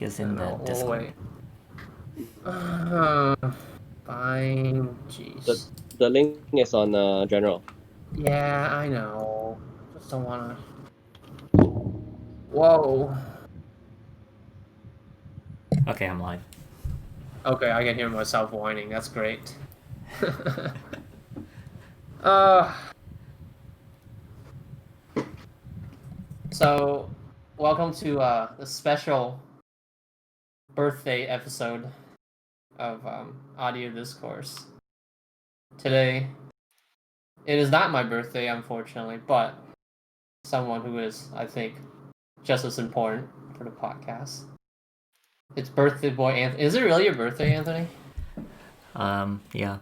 Is in the Oh, Discord. Fine. Jeez. The link is on general. Yeah, I know. Just don't wanna. Whoa. Okay, I'm live. Okay, I can hear myself whining. That's great. uh. So, welcome to the special birthday episode of Audio Discourse. Today, it is not my birthday, unfortunately, but someone who is, I think, just as important for the podcast. It's birthday boy Anthony. Is it really your birthday, Anthony? Yeah.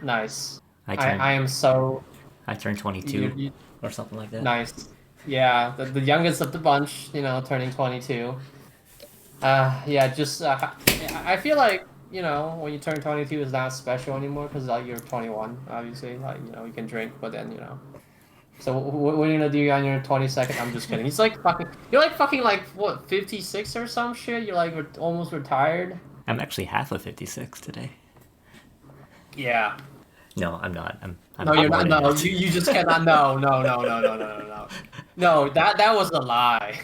Nice. I am so. I turned 22 or something like that. Nice. Yeah, the youngest of the bunch, turning 22. Yeah, just I feel like when you turn 22 is not special anymore because like you're 21, obviously, like you can drink, but then So what are you gonna do on your 22nd? I'm just kidding. You're like fucking like what 56 or some shit. You're like almost retired. I'm actually half of 56 today. Yeah. No, I'm not. I'm no, you're not. No, you just cannot. No. No, that was a lie.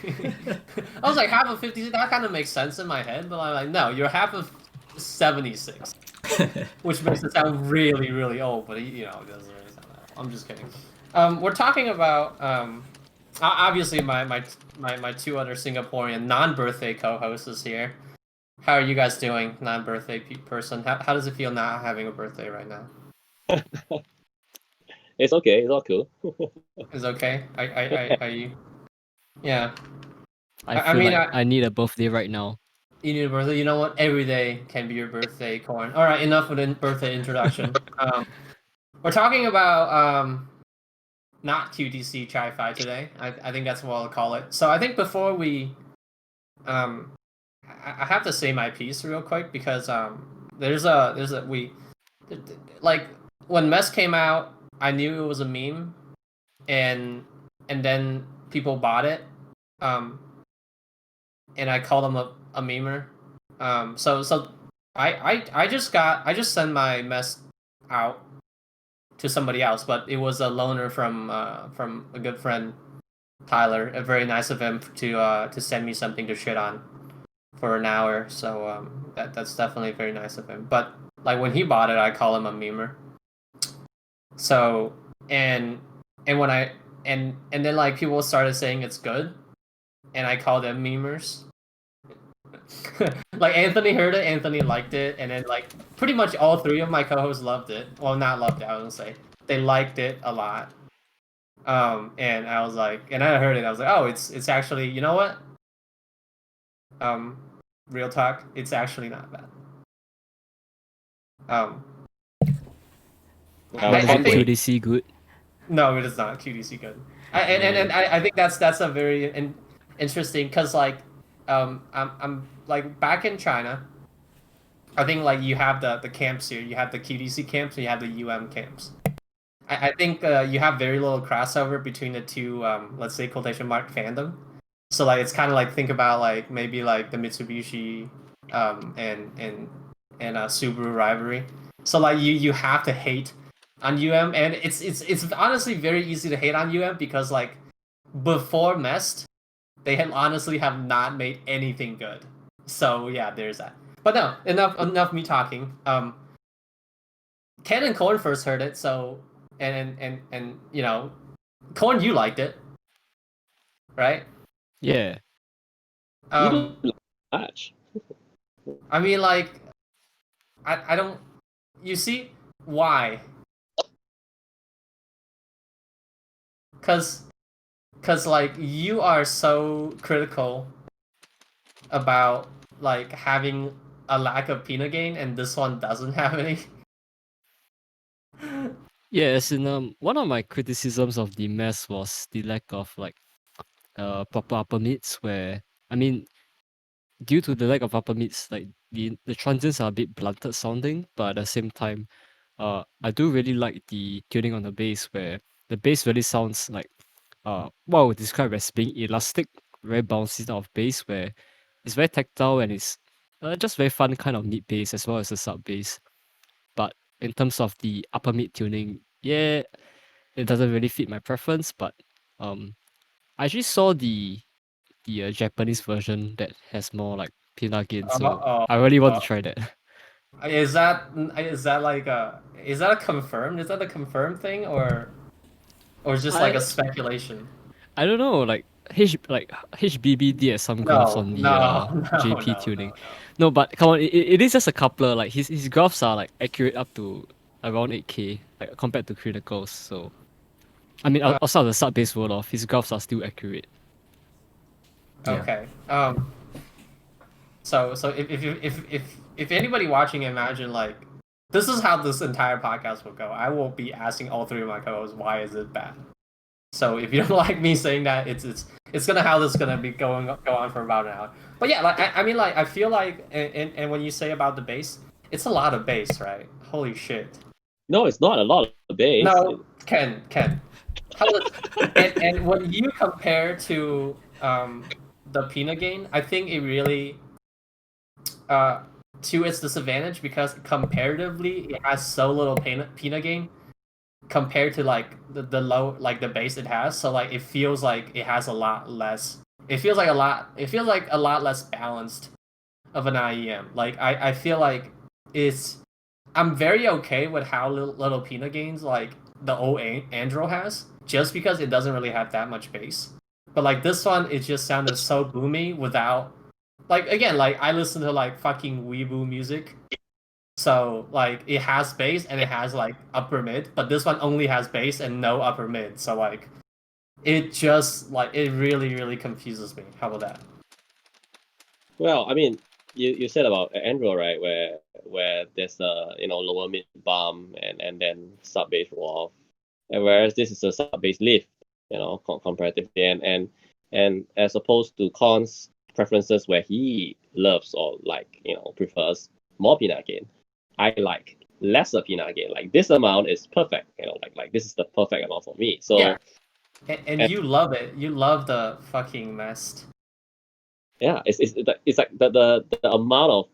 I was like half of 56. That kind of makes sense in my head, but I'm like, no, you're half of 76, which makes it sound really, really old. But it doesn't really sound that old. I'm just kidding. We're talking about obviously my two other Singaporean non-birthday co-hosts is here. How are you guys doing, non-birthday person? How does it feel not having a birthday right now? It's okay. It's all cool. It's okay. I yeah. I feel like I need a birthday right now. You need a birthday. You know what? Every day can be your birthday, Corn. All right, enough with the birthday introduction. We're talking about not QTC Chi-Fi today. I think that's what I'll call it. So I think before we I have to say my piece real quick because like when MEST came out, I knew it was a meme, and then people bought it, and I called them a memer. So I just sent my MEST out to somebody else, but it was a loaner from a good friend, Tyler. Very nice of him to send me something to shit on for an hour. So that's definitely very nice of him. But like when he bought it, I call him a memer. So and when and then like people started saying it's good, and I call them memers. Like Anthony heard it, Anthony liked it, and then like pretty much all three of my co-hosts loved it. Well, not loved it, I would say they liked it a lot. And I was like, and I heard it, I was like, oh, it's actually, you know what? Real talk, it's actually not bad. Is QDC good? No, it is not QDC good. I think that's a very interesting because like I'm like back in China. I think like you have the camps here. You have the QDC camps and you have the UM camps. I think you have very little crossover between the two. Let's say quotation mark fandom. So like it's kind of like think about like maybe like the Mitsubishi and Subaru rivalry. So like you have to hate on UM, and it's honestly very easy to hate on UM because like before MEST, they honestly have not made anything good. So yeah, there's that. But no, enough me talking. Ken and Corn first heard it, so and Corn, you liked it, right? Yeah. Much. I mean, like, I don't. You see why? Cause like you are so critical about like having a lack of peanut gain, and this one doesn't have any. Yeah, as in one of my criticisms of the MEST was the lack of like proper upper mids, where I mean due to the lack of upper mids, like the transients are a bit blunted sounding, but at the same time, I do really like the tuning on the bass, where the bass really sounds like what I would describe as being elastic, very bouncy type of bass, where it's very tactile and it's just very fun kind of mid bass as well as the sub bass. But in terms of the upper mid tuning, yeah, it doesn't really fit my preference. But I actually saw the Japanese version that has more like pinna gain, so I really want to try that. Is that like is that a confirmed? Is that a confirmed thing or just like a speculation? I don't know, like HBB did some graphs No, on the no, no, JP no, tuning. no, no. No, but come on, it is just a coupler. Like his graphs are like accurate up to around 8K, like compared to criticals. So I mean, outside of the sub bass world off, his graphs are still accurate. Okay. So if anybody watching, imagine like this is how this entire podcast will go. I will be asking all three of my co-hosts why is it bad. So if you don't like me saying that, it's gonna how this is gonna be go on for about an hour. But yeah, like I mean, like I feel like and when you say about the bass, it's a lot of bass, right? Holy shit. No, it's not a lot of bass. No, Ken. And when you compare to the Pina gain, I think it really to its disadvantage because comparatively it has so little Pina gain compared to like the low like the bass it has. So like it feels like it has a lot less. It feels like a lot less balanced of an IEM. Like I feel like it's I'm very okay with how little Pina gains like the old Andro has, just because it doesn't really have that much bass. But like this one, it just sounded so boomy without like again like I listen to like fucking weeboo music, so like it has bass and it has like upper mid, but this one only has bass and no upper mid. So like it just like it really confuses me. How about that? Well, I mean, you said about Andro, right? Where there's a lower mid bump and then sub bass roll off, and whereas this is a sub bass lift, comparatively, and as opposed to Con's preferences where he loves or like prefers more peanut gain, I like lesser peanut gain. Like this amount is perfect, like this is the perfect amount for me. So yeah, and you love it. You love the fucking MEST. Yeah, it's like the amount of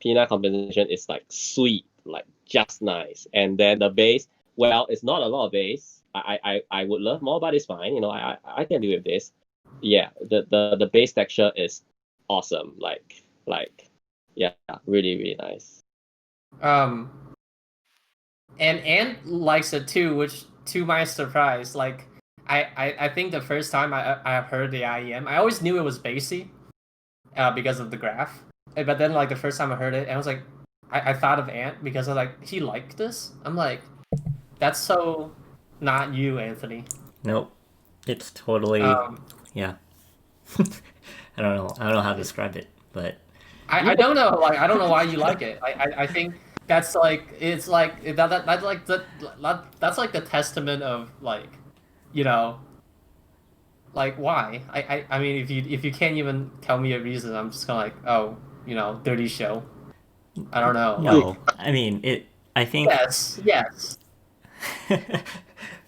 peanut compensation is like sweet, like just nice, and then the bass. Well, it's not a lot of bass. I would love more, but it's fine. I can deal with this. Yeah, the bass texture is awesome. Like yeah, really nice. And likes it too, which to my surprise, like I think the first time I heard the IEM, I always knew it was bassy, because of the graph. But then like the first time I heard it, and I was like, I thought of Ant because I was like, he liked this. I'm like, that's so not you, Anthony. Nope, it's totally yeah. I don't know how to describe it, but I don't know. Like I don't know why you like it. I think that's like it's like that's like that's like the testament of like, like why. I mean if you can't even tell me a reason, I'm just kind of like, oh, dirty show. I don't know. no, like, I mean it. I think yes.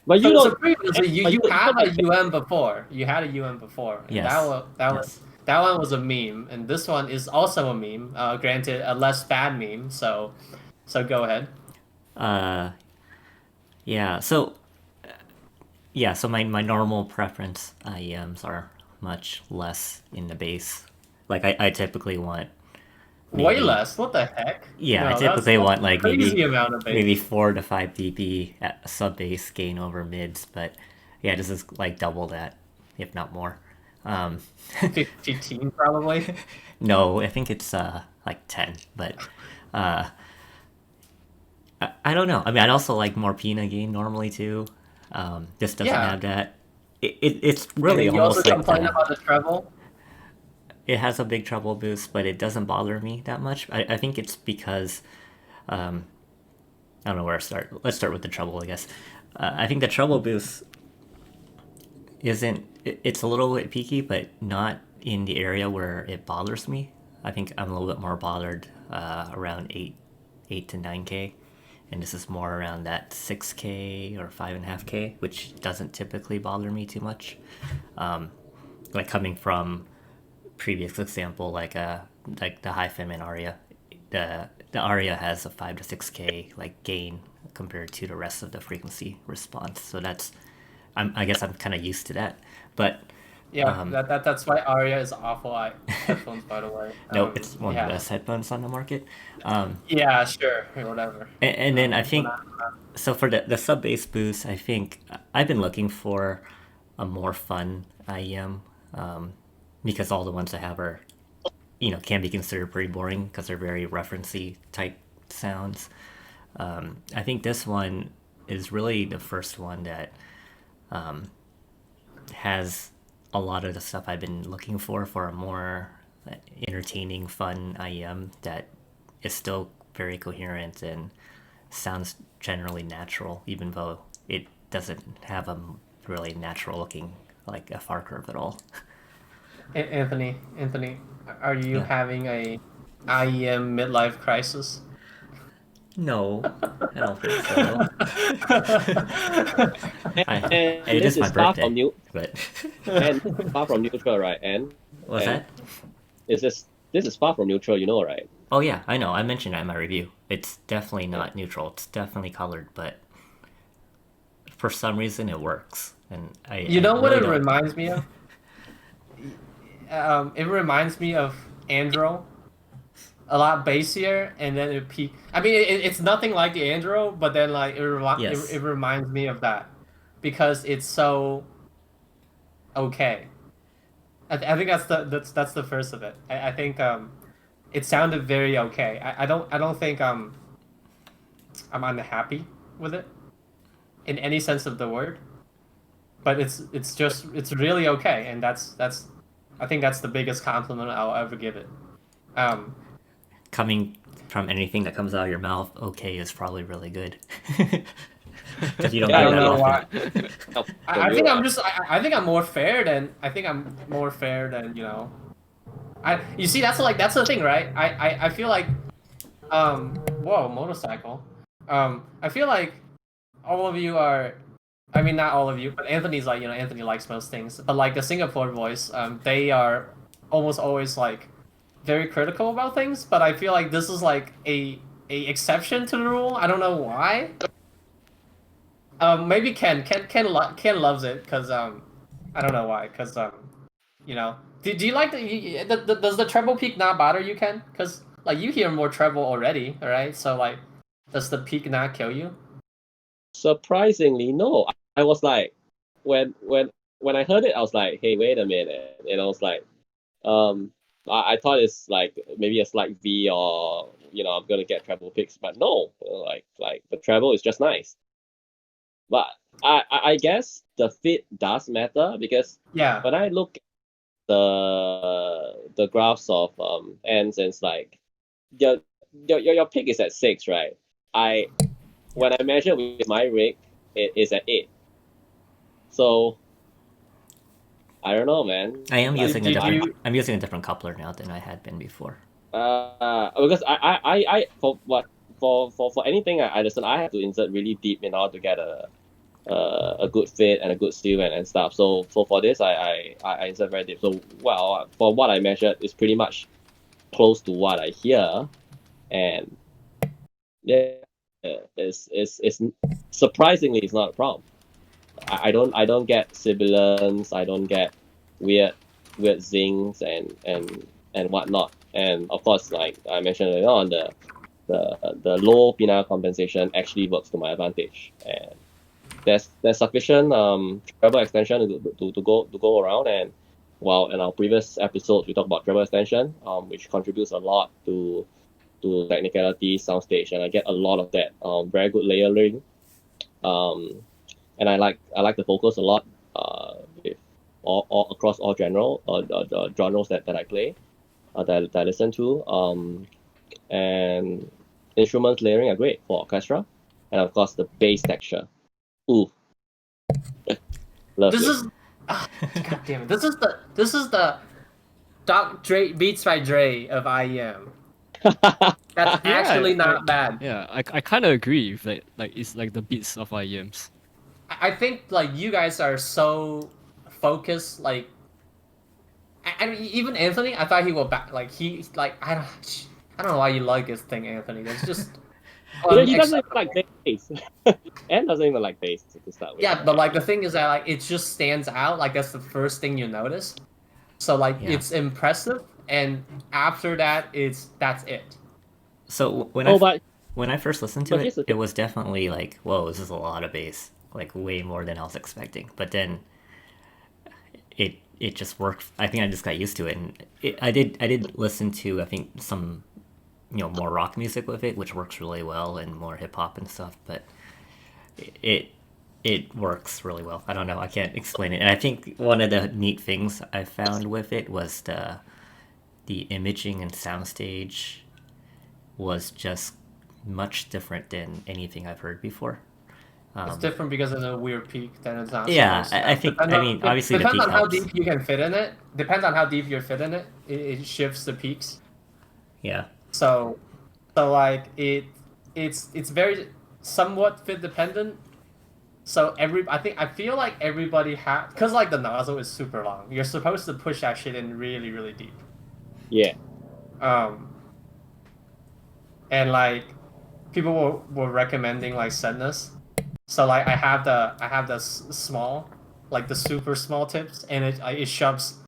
But So, you so don't. previously you But you had don't a UM before. You had a UM before. And yes, that one was a meme, and this one is also a meme. Granted, a less bad meme. So go ahead. yeah. So my normal preference IEMs are much less in the bass. Like I typically want Way less. What the heck? yeah, I No, typically want a like crazy amount of bass. maybe 4 to 5 dB at sub bass gain over mids, but yeah, this is like double that, if not more. 15 probably. No, I think it's like 10, but I don't know. I mean, I'd also like more Pina gain normally too. This doesn't Yeah. have that. It's really You also almost like complain about the treble. it has a big treble boost, but it doesn't bother me that much. I think it's because I don't know where to start. Let's start with the treble, I guess. I think the treble boost isn't. It's a little bit peaky, but not in the area where it bothers me. I think I'm a little bit more bothered around 8 to 9K, and this is more around that 6K or 5.5K, which doesn't typically bother me too much. Like coming from previous example, like the high feminine aria, the aria has a 5 to 6K like gain compared to the rest of the frequency response. So I guess I'm kind of used to that. But Yeah, that's why Aria is awful at headphones, by the way. no, it's one of the Yeah, best headphones on the market. yeah, sure, whatever. And then I When think so for the sub bass boost, I think I've been looking for a more fun IEM, because all the ones I have are, can be considered pretty boring because they're very referencey type sounds. I think this one is really the first one that has a lot of the stuff I've been looking for a more entertaining, fun IEM that is still very coherent and sounds generally natural, even though it doesn't have a really natural looking like FR curve at all. Anthony, are you Yeah. having a IEM midlife crisis? No, I don't think so. And It this is my is far from birthday, new, but and far from neutral, right? what's And that? this is far from neutral, right? Oh yeah, I know. I mentioned that in my review. It's definitely not neutral. It's definitely colored, but for some reason it works, and You I know what really it don't. reminds me of? It reminds me of Andro, a lot bassier, and then it peak. I mean, it's nothing like the Andro, but then like Yes, it reminds me of that because it's so okay. I think that's the first of it. I think it sounded very okay. I don't think I'm unhappy with it in any sense of the word, but it's really okay, and that's I think that's the biggest compliment I'll ever give it. Um, coming from anything that comes out of your mouth, okay is probably really good. Because you don't Yeah, I hear don't that know often. why. from I you, think right? I think I'm more fair than I you see that's the thing, right? I feel like whoa, motorcycle. I feel like all of you are, I mean not all of you, but Anthony's like, Anthony likes most things. But like the Singapore voice, they are almost always like very critical about things, but I feel like this is like a exception to the rule. I don't know why. Maybe Ken loves it because I don't know why because do you like does the treble peak not bother you, Ken? Because like you hear more treble already, right? So like, does the peak not kill you? Surprisingly, no. I was like, when I heard it, I was like, hey, wait a minute. And I was like, I thought it's like maybe a slight V, or I'm gonna get treble picks, but no, like the treble is just nice. But I guess the fit does matter, because Yeah, when I look at the graphs of ends, and it's like your your pick is at 6, right? I When I measure with my rig, it is at 8. So I don't know, man. I am Like using a did different. you? I'm using a different coupler now than I had been before. because I for what for anything I listen, I have to insert really deep in order to get a good fit and a good seal and stuff. So for this, I insert very deep. So well, for what I measured, is pretty much close to what I hear, and yeah, it's surprisingly, it's not a problem. I don't get sibilance. I don't get weird zings and whatnot. And of course, like I mentioned earlier on, the low penile compensation actually works to my advantage. And there's sufficient treble extension to go around. And while in our previous episodes we talked about treble extension, which contributes a lot to technicality soundstage, and I get a lot of that. Very good layering. Um, and I like the vocals a lot. With all across all the genres that I play, that I listen to. And instruments layering are great for orchestra, and of course the bass texture. Ooh, This lovely. is, God damn it! This is the Doc Dre Beats by Dre of IEM. That's Yeah, actually not bad. I kind of agree with like it's like the beats of IEMs. I think like you guys are so focused, like And even Anthony, I thought he was back. Like I don't know why you like this thing, Anthony. That's just He doesn't even like bass. And doesn't even like bass to start with. Yeah, but like the thing is that like it just stands out. Like that's the first thing you notice. So like Yeah. it's impressive, and after that, that's it. So but when I first listened to here's it, the it thing. was definitely like, whoa, this is a lot of bass, like way more than I was expecting. But then it just worked. I think I just got used to it, and I did listen to I think some more rock music with it, which works really well, and more hip hop and stuff. But it it works really well. I don't know. I can't explain it. And I think one of the neat things I found with it was the imaging and soundstage was just much different than anything I've heard before. It's different because of the weird peak. Then it's not Yeah, supposed to. I think. Depends I on, mean, obviously the depends peak on how helps. deep you can fit in it. Depends on how deep you fit in it. It shifts the peaks. Yeah, So like it's very somewhat fit dependent. So I feel like everybody because like the nozzle is super long. You're supposed to push that shit in really really deep. Yeah. Um, and like people were recommending like Thinness. So like I have the small, like the super small tips, and it shoves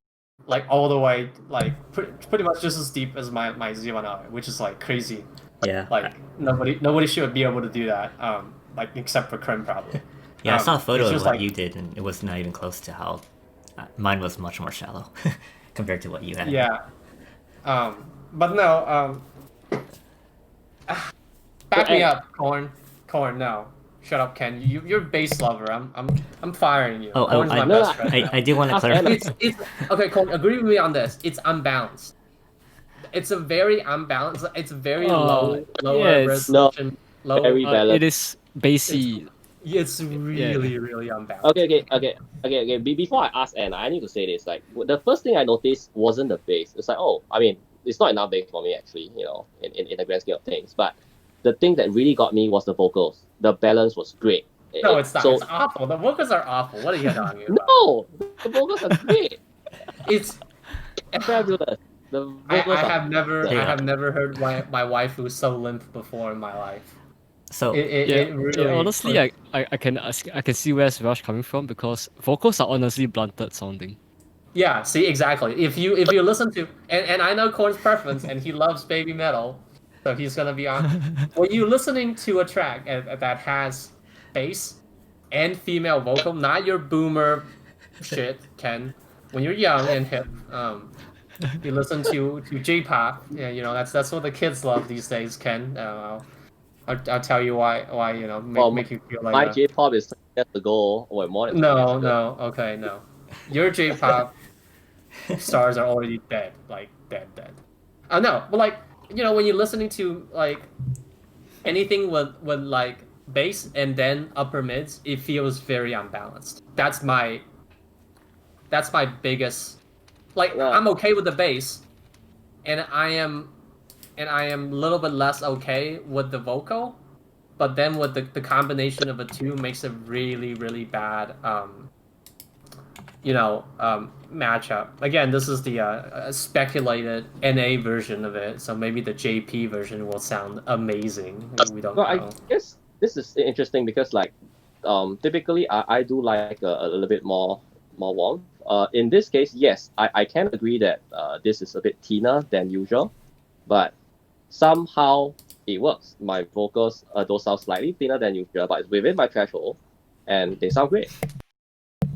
like all the way like pretty much just as deep as my Z1R, which is like crazy. yeah, Like nobody should be able to do that. Like except for Krim probably. yeah. I saw a photo It's of just what like you did, and it was not even close to how mine was much more shallow compared to what you had. yeah. But no. Back me up, Corn. Corn, no. Shut up, Ken. You're a bass lover. I'm firing you. Oh, Corn's my No, best friend. I do want to clarify. It's okay, Corn. Agree with me on this. It's unbalanced. It's a very unbalanced. It's very lower yeah, it's no, resolution, lower. very balanced. it is It's bassy. it's Yeah. really unbalanced. Okay. Before I ask Anna, I need to say this. Like, the first thing I noticed wasn't the bass. It's like, oh, I mean, it's not enough bass for me actually, in the grand scale of things. But the thing that really got me was the vocals. The balance was great. No, it's not. So It's awful. The vocals are awful. What are you talking about? no, the vocals are great. It's Fabulous. The vocals I Yeah. have never heard my wife who's so limp before in my life. So It really Yeah, honestly, I can see where's Rush coming from because vocals are honestly blunted sounding. Yeah, see exactly. If you listen to and I know Korn's preference and he loves baby metal, so he's gonna be on. When you listening to a track that has bass and female vocal, not your boomer shit, Ken. When you're young and hip, you listen to J-pop. Yeah, that's what the kids love these days, Ken. I'll tell you why make you feel like my J-pop is 20 years ago or more than 20 years ago. okay, no. Your J-pop stars are already dead, like dead. No, but like when you're listening to like anything with like bass and then upper mids, it feels very unbalanced. That's my biggest. Like Yeah. I'm okay with the bass, and I am a little bit less okay with the vocal, but then with the combination of the two makes a really really bad matchup. Again, this is the speculated NA version of it, so maybe the JP version will sound amazing. We don't Well, I know. guess this is interesting because like typically I do like a little bit more warmth. In this case, yes, I can agree that this is a bit thinner than usual, but somehow it works. My vocals those sound slightly thinner than usual, but it's within my threshold, and they sound great.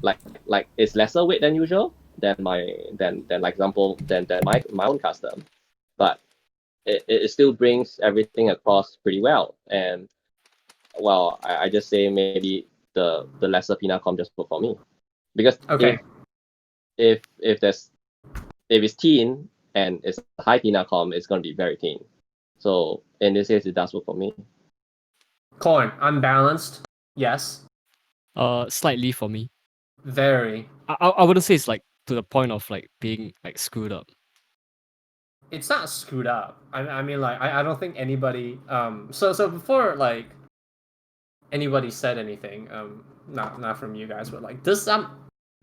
Like it's lesser weight than usual than like example than my own custom, but it still brings everything across pretty well. And well, I just say maybe the lesser pina com just work for me, because Okay, if there's if it's teen and it's high pina com, it's gonna be very teen. So in this case, it does work for me. Corn unbalanced. Yes, Slightly for me. very. I wouldn't say it's like to the point of like being like screwed up. It's not screwed up. I mean like I don't think anybody so before like anybody said anything not from you guys, but like this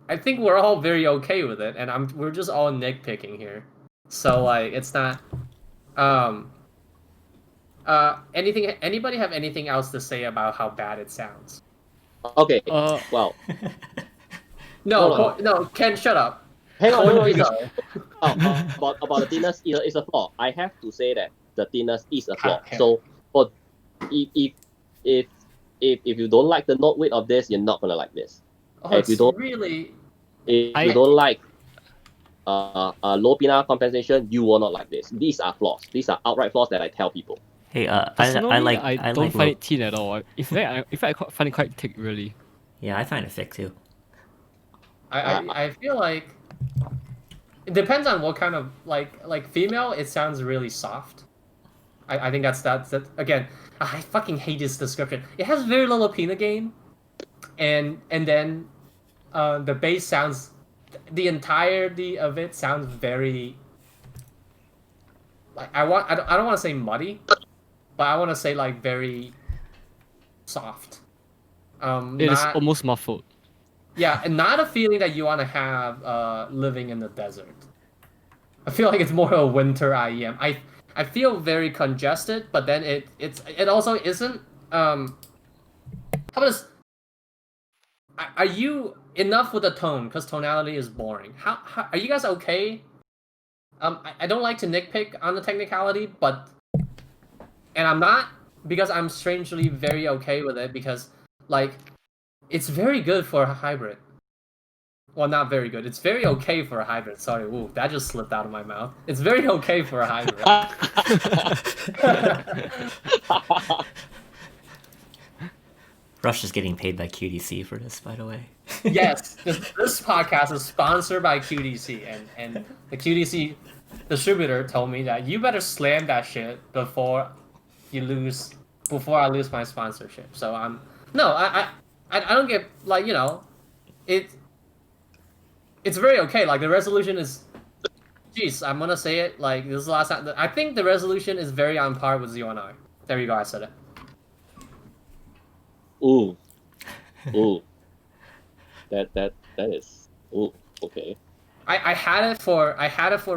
I think we're all very okay with it, and we're just all nitpicking here. So like, it's not. Um. Anything? Anybody have anything else to say about how bad it sounds? Okay. Uh, Well, No, no, Ken, shut up. hang on, no, You you go. about the thinness is a flaw. I have to say that the thinness is a flaw. Okay. So for if if if you don't like the note width of this, you're not gonna like this. Oh, If you it's don't really. if you don't like low pinna compensation, you will not like this. These are flaws. These are outright flaws that I tell people. Hey, personally, I I don't like find low. it thin at all. In fact, I find it quite thick, really. Yeah, I find it thick too. I feel like it depends on what kind of like female. It sounds really soft. I think that's that again. I fucking hate this description. It has very little pinna gain, and then the bass sounds, the entirety of it sounds very like I don't want to say muddy, but I want to say like very soft. It is Not almost muffled. yeah, and not a feeling that you want to have living in the desert. I feel like it's more a winter IEM. I feel very congested, but then it also isn't. How about this? Are you enough with the tone? Because tonality is boring. How are you guys okay? I don't like to nitpick on the technicality, but and I'm not, because I'm strangely very okay with it, because like it's very good for a hybrid. Well, not very good. It's very okay for a hybrid. Sorry, ooh, that just slipped out of my mouth. It's very okay for a hybrid. Rush is getting paid by QDC for this, by the way. Yes, this podcast is sponsored by QDC, and the QDC distributor told me that you better slam that shit before I lose my sponsorship. So I don't get, like, it's very okay. Like, the resolution is, jeez, I'm gonna say it like this is the last time. I think the resolution is very on par with Z1R. There you go, I said it. Ooh. That is okay. I had it for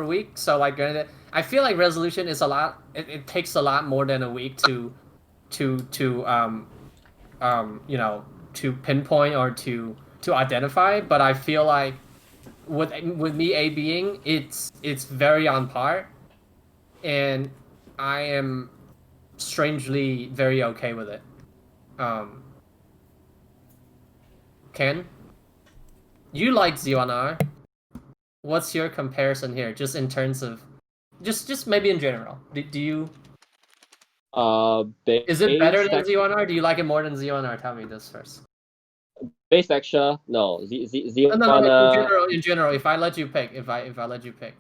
a week, so like granted, I feel like resolution is a lot. It takes a lot more than a week to to pinpoint or to identify. But I feel like with me A being, it's very on par, and I am strangely very okay with it. Ken, you like Z1R. What's your comparison here, just in terms of, just maybe in general? Do you? Is it better than Z1R? Do you like it more than Z1R? Tell me this first. Base texture, no. Z1R. No, in general. If I let you pick, if I let you pick,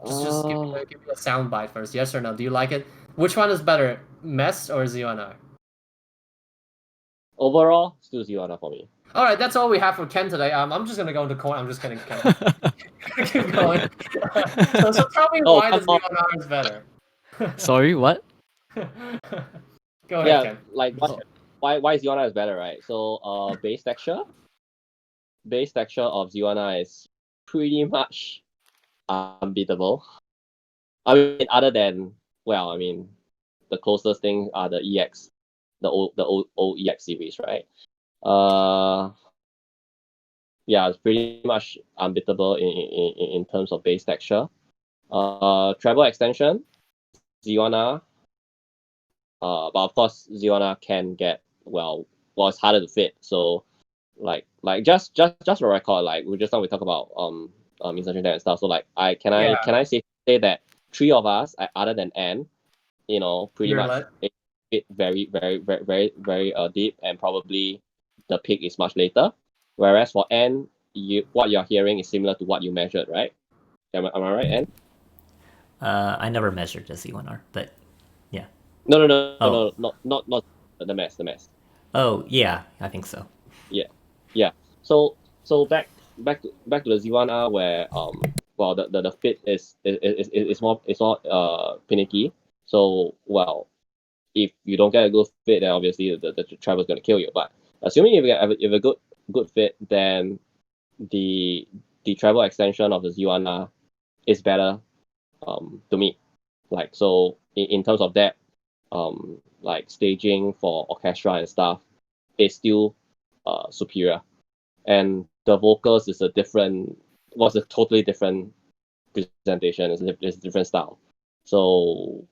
just give me a sound bite first. Yes or no? Do you like it? Which one is better, MEST or Z1R? Overall, still Z1R for me. All right, that's all we have for Ken today. I'm just gonna go into corner. I'm just kidding, Ken. Keep going. so tell me why the Z1R is better. Sorry, what? Go ahead, Ken. Like why Z1R is better, right? So base texture of Z1R is pretty much unbeatable. I mean, other than, well, I mean, the closest thing are the EX, the old EX series, right? Yeah, it's pretty much unbeatable in terms of base texture. Treble extension, Z1R. But of course, Z1R can get, well, it's harder to fit. So, like just for record, like we just now we talk about insertion and stuff. So like can I say that three of us, other than N, pretty much fit very deep, and probably the peak is much later. Whereas for N, what you're hearing is similar to what you measured, right? Am I right, N? I never measured the Z1R, but yeah. No, not the MEST. Oh yeah, I think so. Yeah. So back to the Z1R, where well, the fit is more finicky. So, well, if you don't get a good fit, then obviously the Treble is going to kill you. But assuming if you get a good good fit, then the treble extension of the Z1R is better to me. Like, so in terms of that, like staging for orchestra and stuff is still superior. And the vocals is a totally different presentation. It's a different style. So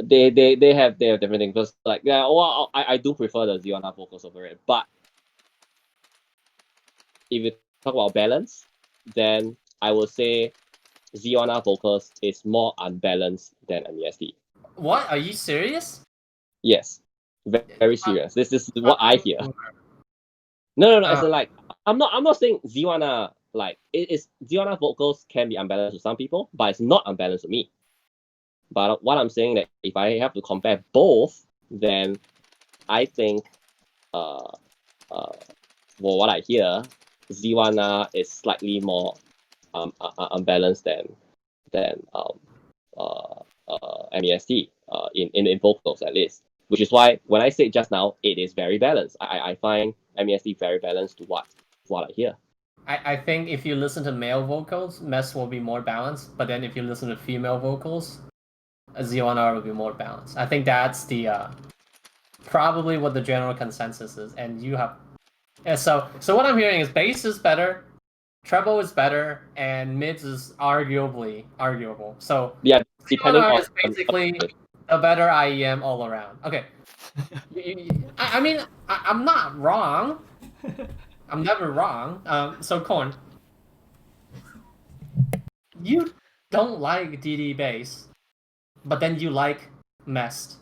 they have different things. Because like, yeah, well, I do prefer the Z1R vocals over it. But if you talk about balance, then I would say Z1R vocals is more unbalanced than MEST. What? Are you serious? Yes, very serious. This is what I hear. No. As in, like, I'm not saying Z1R, like, it is Z1R vocals can be unbalanced to some people, but it's not unbalanced to me. But what I'm saying that if I have to compare both, then I think for what I hear, Z1R is slightly more unbalanced than MEST in vocals, at least. Which is why when I said just now, it is very balanced. I find MEST very balanced to what I hear. I think if you listen to male vocals, MEST will be more balanced. But then if you listen to female vocals, a Z1R will be more balanced. I think that's the probably what the general consensus is. And you have, yeah. So what I'm hearing is bass is better, treble is better, and mids is arguable. So yeah, depending Z1R on is basically a better IEM all around. Okay. I mean, I'm not wrong. I'm never wrong. So Korn, you don't like DD bass, but then you like MEST.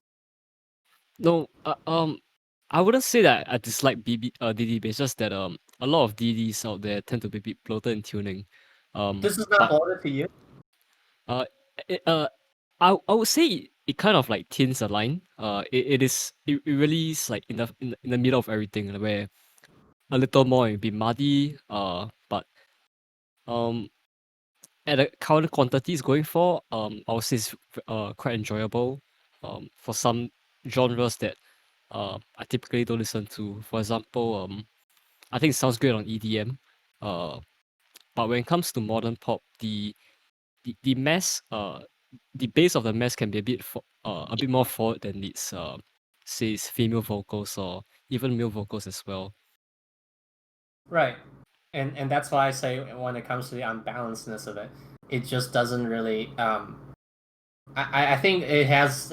No, I wouldn't say that I dislike DD bass. Just that a lot of DDs out there tend to be a bit bloated in tuning. This is not bloated to you. Uh, I would say it kind of like tints a line. It really is like in the middle of everything, where a little more it'd be muddy. But at the current quantities going for, I would say it's quite enjoyable. For some genres that I typically don't listen to. For example, I think it sounds great on EDM. But when it comes to modern pop, the mass the base of the mass can be a bit more forward than its say its female vocals or even male vocals as well. Right. And that's why I say when it comes to the unbalancedness of it, it just doesn't really I think it has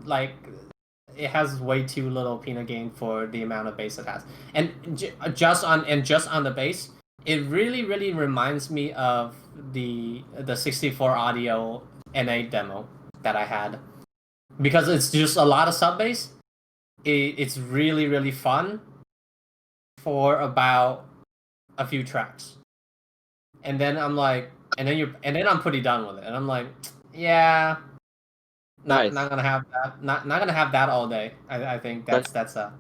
like it has way too little peanut gain for the amount of bass it has. And just on the bass, it really reminds me of the 64 audio NA demo that I had, because it's just a lot of sub bass. It's really fun for about a few tracks, and then I'm like, and then I'm pretty done with it, and I'm like, yeah, Nice. not gonna have that. Not gonna have that all day. I think that's a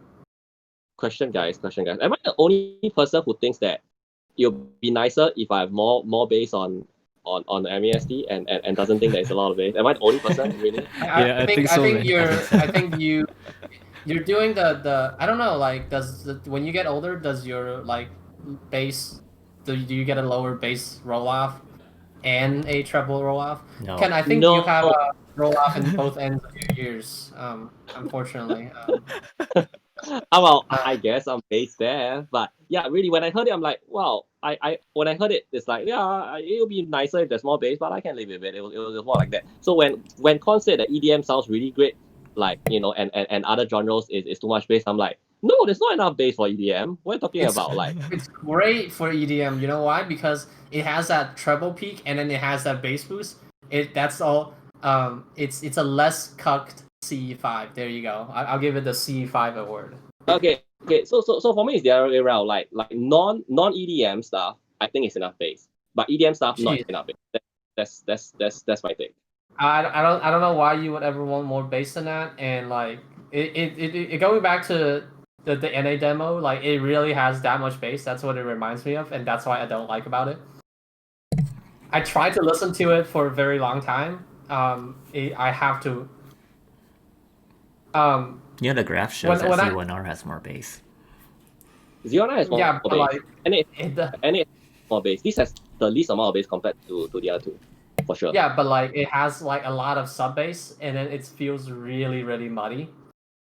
question, guys. Am I the only person who thinks that it'll be nicer if I have more bass on MEST and doesn't think that it's a lot of bass? Am I the only person, really? I think so, man. I think you're doing the I don't know, like, when you get older, does your like bass, do you get a lower bass roll off and a treble roll off? No. Ken, I think No. you have a roll off in both ends of your ears. Unfortunately. Well, I guess I'm based there, but yeah, really, when I heard it, I'm like, wow. When I heard it, it's like, yeah, it'll be nicer if there's more bass, but I can live with it. It was more like that. So when Con said that EDM sounds really great, like, you know, and other genres is too much bass, I'm like, no, there's not enough bass for EDM. What are you talking about? Like, it's great for EDM. You know why? Because it has that treble peak and then it has that bass boost. That's all. It's a less cucked CE5. There you go. I'll give it the CE5 award. Okay. So for me, it's the other way around. Like non EDM stuff, I think it's enough bass, but EDM stuff not enough bass. That's my take. I don't know why you would ever want more bass than that. And like it going back to the NA demo, like, it really has that much bass. That's what it reminds me of, and that's why I don't like about it. I tried to listen to it for a very long time. I have to. Yeah, the graph shows when that I- Z1R has more bass. Z1R is Yeah, more but bass, like it, and it's more bass. This has the least amount of bass compared to the other two, for sure. yeah, but like it has like a lot of sub bass, and then it feels really really muddy.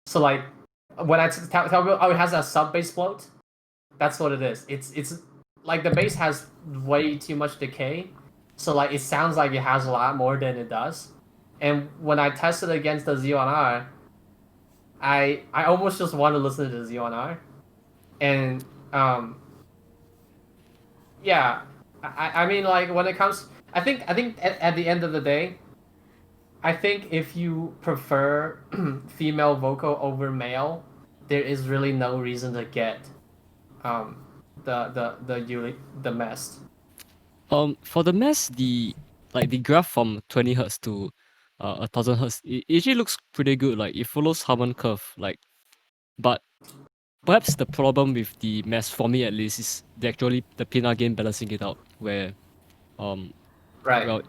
So like when I tell people, oh, it has a sub bass float, that's what it is. It's like the bass has way too much decay, so like it sounds like it has a lot more than it does. And when I tested against the Z1R, I almost just want to listen to the Z1R, and yeah, I mean like when it comes, I think at the end of the day, I think if you prefer female vocal over male, there is really no reason to get um the MEST. For the MEST, the graph from 20 hertz to 1000 hertz, it actually looks pretty good. Like it follows Harman curve. Like, but perhaps the problem with the MEST, for me at least, is the pinna gain balancing it out. Where um Right. well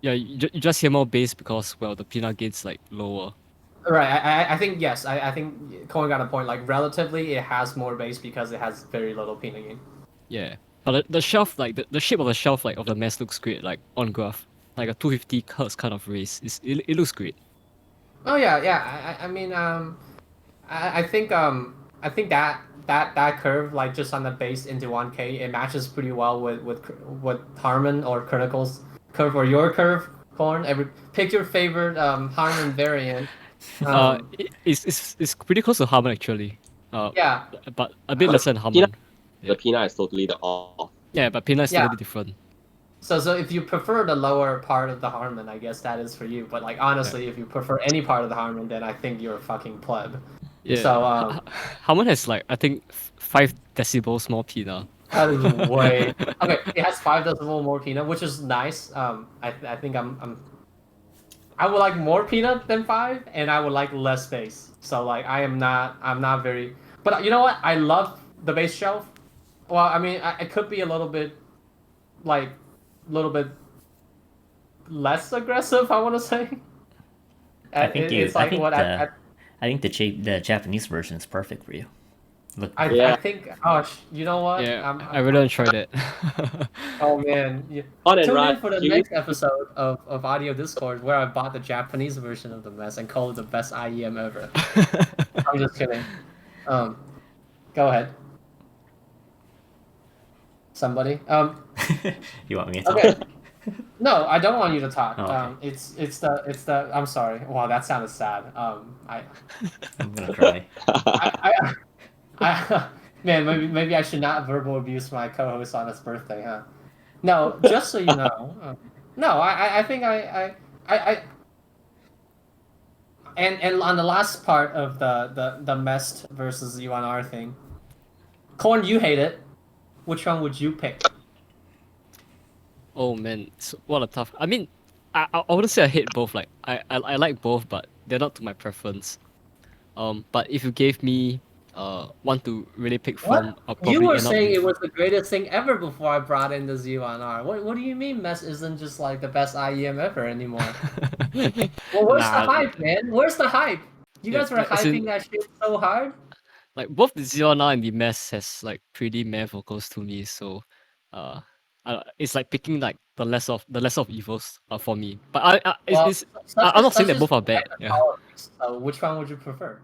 yeah, you just hear more bass because the pinna gain's like lower. Right. I think yes. I think Cohen got a point. Like relatively, it has more bass because it has very little peanut gain. Yeah, but the shelf, like the shape of the shelf, like of the MEST looks great. Like on graph, like a 250 hertz kind of raise. It looks great. Oh yeah, yeah. I mean I think that curve like just on the base into 1K it matches pretty well with Harman or Critical's curve or your curve, Corn. Pick your favorite Harman variant. It's pretty close to Harman actually. Yeah. But a bit less than Pinna, Harman. the pinna is totally the off. Yeah, but pinna is Yeah. totally different. So if you prefer the lower part of the Harman, I guess that is for you. But like honestly, if you prefer any part of the Harman, then I think you're a fucking pleb. Yeah. So Harman has like I think 5 decibels more pinna. that is way okay. It has 5 decibel more peanut, which is nice. I think I would like more peanut than 5, and I would like less bass. So like I'm not very. But you know what? I love the bass shelf. Well, I mean, it could be a little bit like little bit less aggressive. I want to say. It's like what I think the Japanese version is perfect for you. Look, I think. Oh, you know what? Yeah, I really want to try that. Oh man, On and tune in right, for the next episode of Audio Discourse where I bought the Japanese version of the MEST and called it the best IEM ever. I'm just kidding. Go ahead. Somebody. You want me to talk? Okay. No, I don't want you to talk. Oh, okay. It's the. I'm sorry. Wow, that sounded sad. I'm gonna cry. Man, maybe I should not verbal abuse my co-host on his birthday, huh? No, just so you know. No, I think I and on the last part of the MEST versus UNR thing, Corn, you hate it. Which one would you pick? Oh man, what a tough. I mean, I wouldn't say I hate both. Like I like both, but they're not to my preference. But if you gave me one to really pick from, What? I'll probably You were end up saying with. it was the greatest thing ever before I brought in the Z1R. What do you mean MEST isn't just like the best IEM ever anymore? Well, where's the hype, man? Where's the hype? You guys were hyping that shit so hard. Like both the Z1R and the MEST has like pretty meh vocals to me, so it's like picking like the less of evils for me. But I'm not saying that both are bad. Yeah. So which one would you prefer?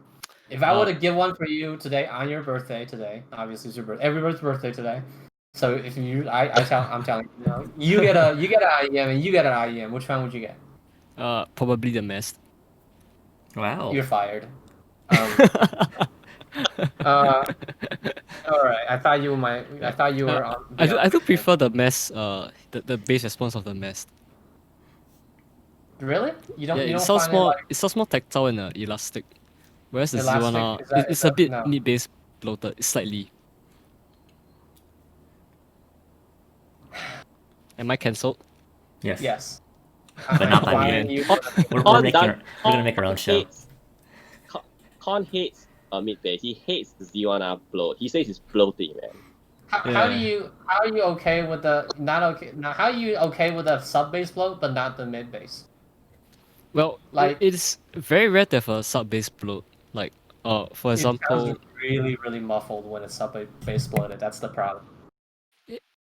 If I were to give one for you today on your birthday today, obviously it's your birthday, everybody's birthday today. So if I'm telling you, you get an IEM and you get an IEM. Which one would you get? Probably the MEST. Wow. You're fired. All right. I thought you were on. I do prefer the MEST. The bass response of the MEST. Really? You don't. Yeah, You don't it sounds find more. it like It sounds more tactile and elastic. Whereas the elastic? Z1R, Is it's a that- bit no. mid bass bloated, slightly. Am I cancelled? Yes. Yes. But not by firing me. you. We're gonna make our own show. Con hates mid bass. He hates the Z1R bloat. He says it's bloating, man. How are you okay with the not okay? Now, how are you okay with the sub bass bloat but not the mid bass? Well, Like- it's very rare to have a sub bass bloat. Like, for It sounds example, really, really muffled when it's sub bass bloated. That's the problem.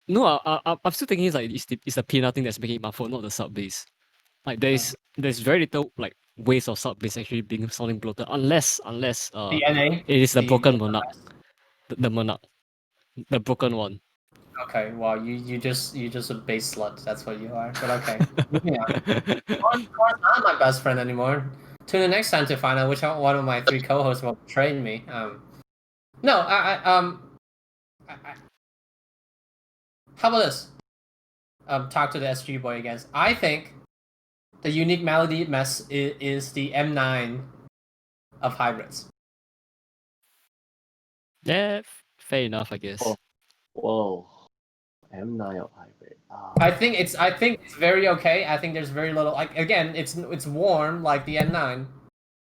No, I'm still thinking it's like it's the piano thing that's making it muffled, not the sub bass. Like there's very little like ways of sub bass actually being sounding bloated unless The NA, it is the broken the Monarch, the Monarch, the broken one. Okay, well, you just a bass slut. That's what you are. But okay, moving on. Core's not my best friend anymore. Tune in next time to find out which one of my 3 co-hosts will betray me. No, how about this? Talk to the SG boy again. I think the Unique Melody MEST is the M9 of hybrids. Yeah, fair enough, I guess. Oh. Whoa. M9 of hybrid. I think it's very okay. I think there's very little, like, again, it's warm like the M9,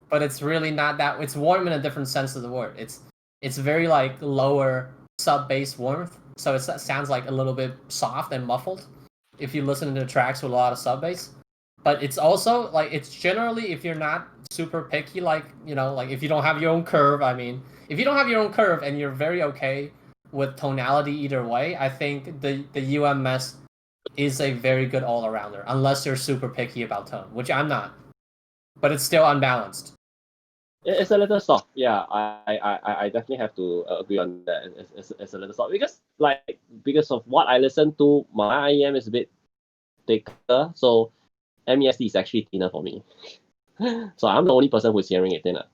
but it's really not that. It's warm in a different sense of the word. It's very like lower sub bass warmth, so it sounds like a little bit soft and muffled if you listen to the tracks with a lot of sub bass. But it's also like, it's generally, if you're not super picky, like, you know, like if you don't have your own curve, I mean, if you don't have your own curve and you're very okay with tonality either way, I think the UMS is a very good all-arounder, unless you're super picky about tone, which I'm not. But it's still unbalanced. It's a little soft. Yeah, I definitely have to agree on that. It's a little soft because of what I listen to, my IEM is a bit thicker, so MEST is actually thinner for me. So I'm the only person who's hearing it thinner.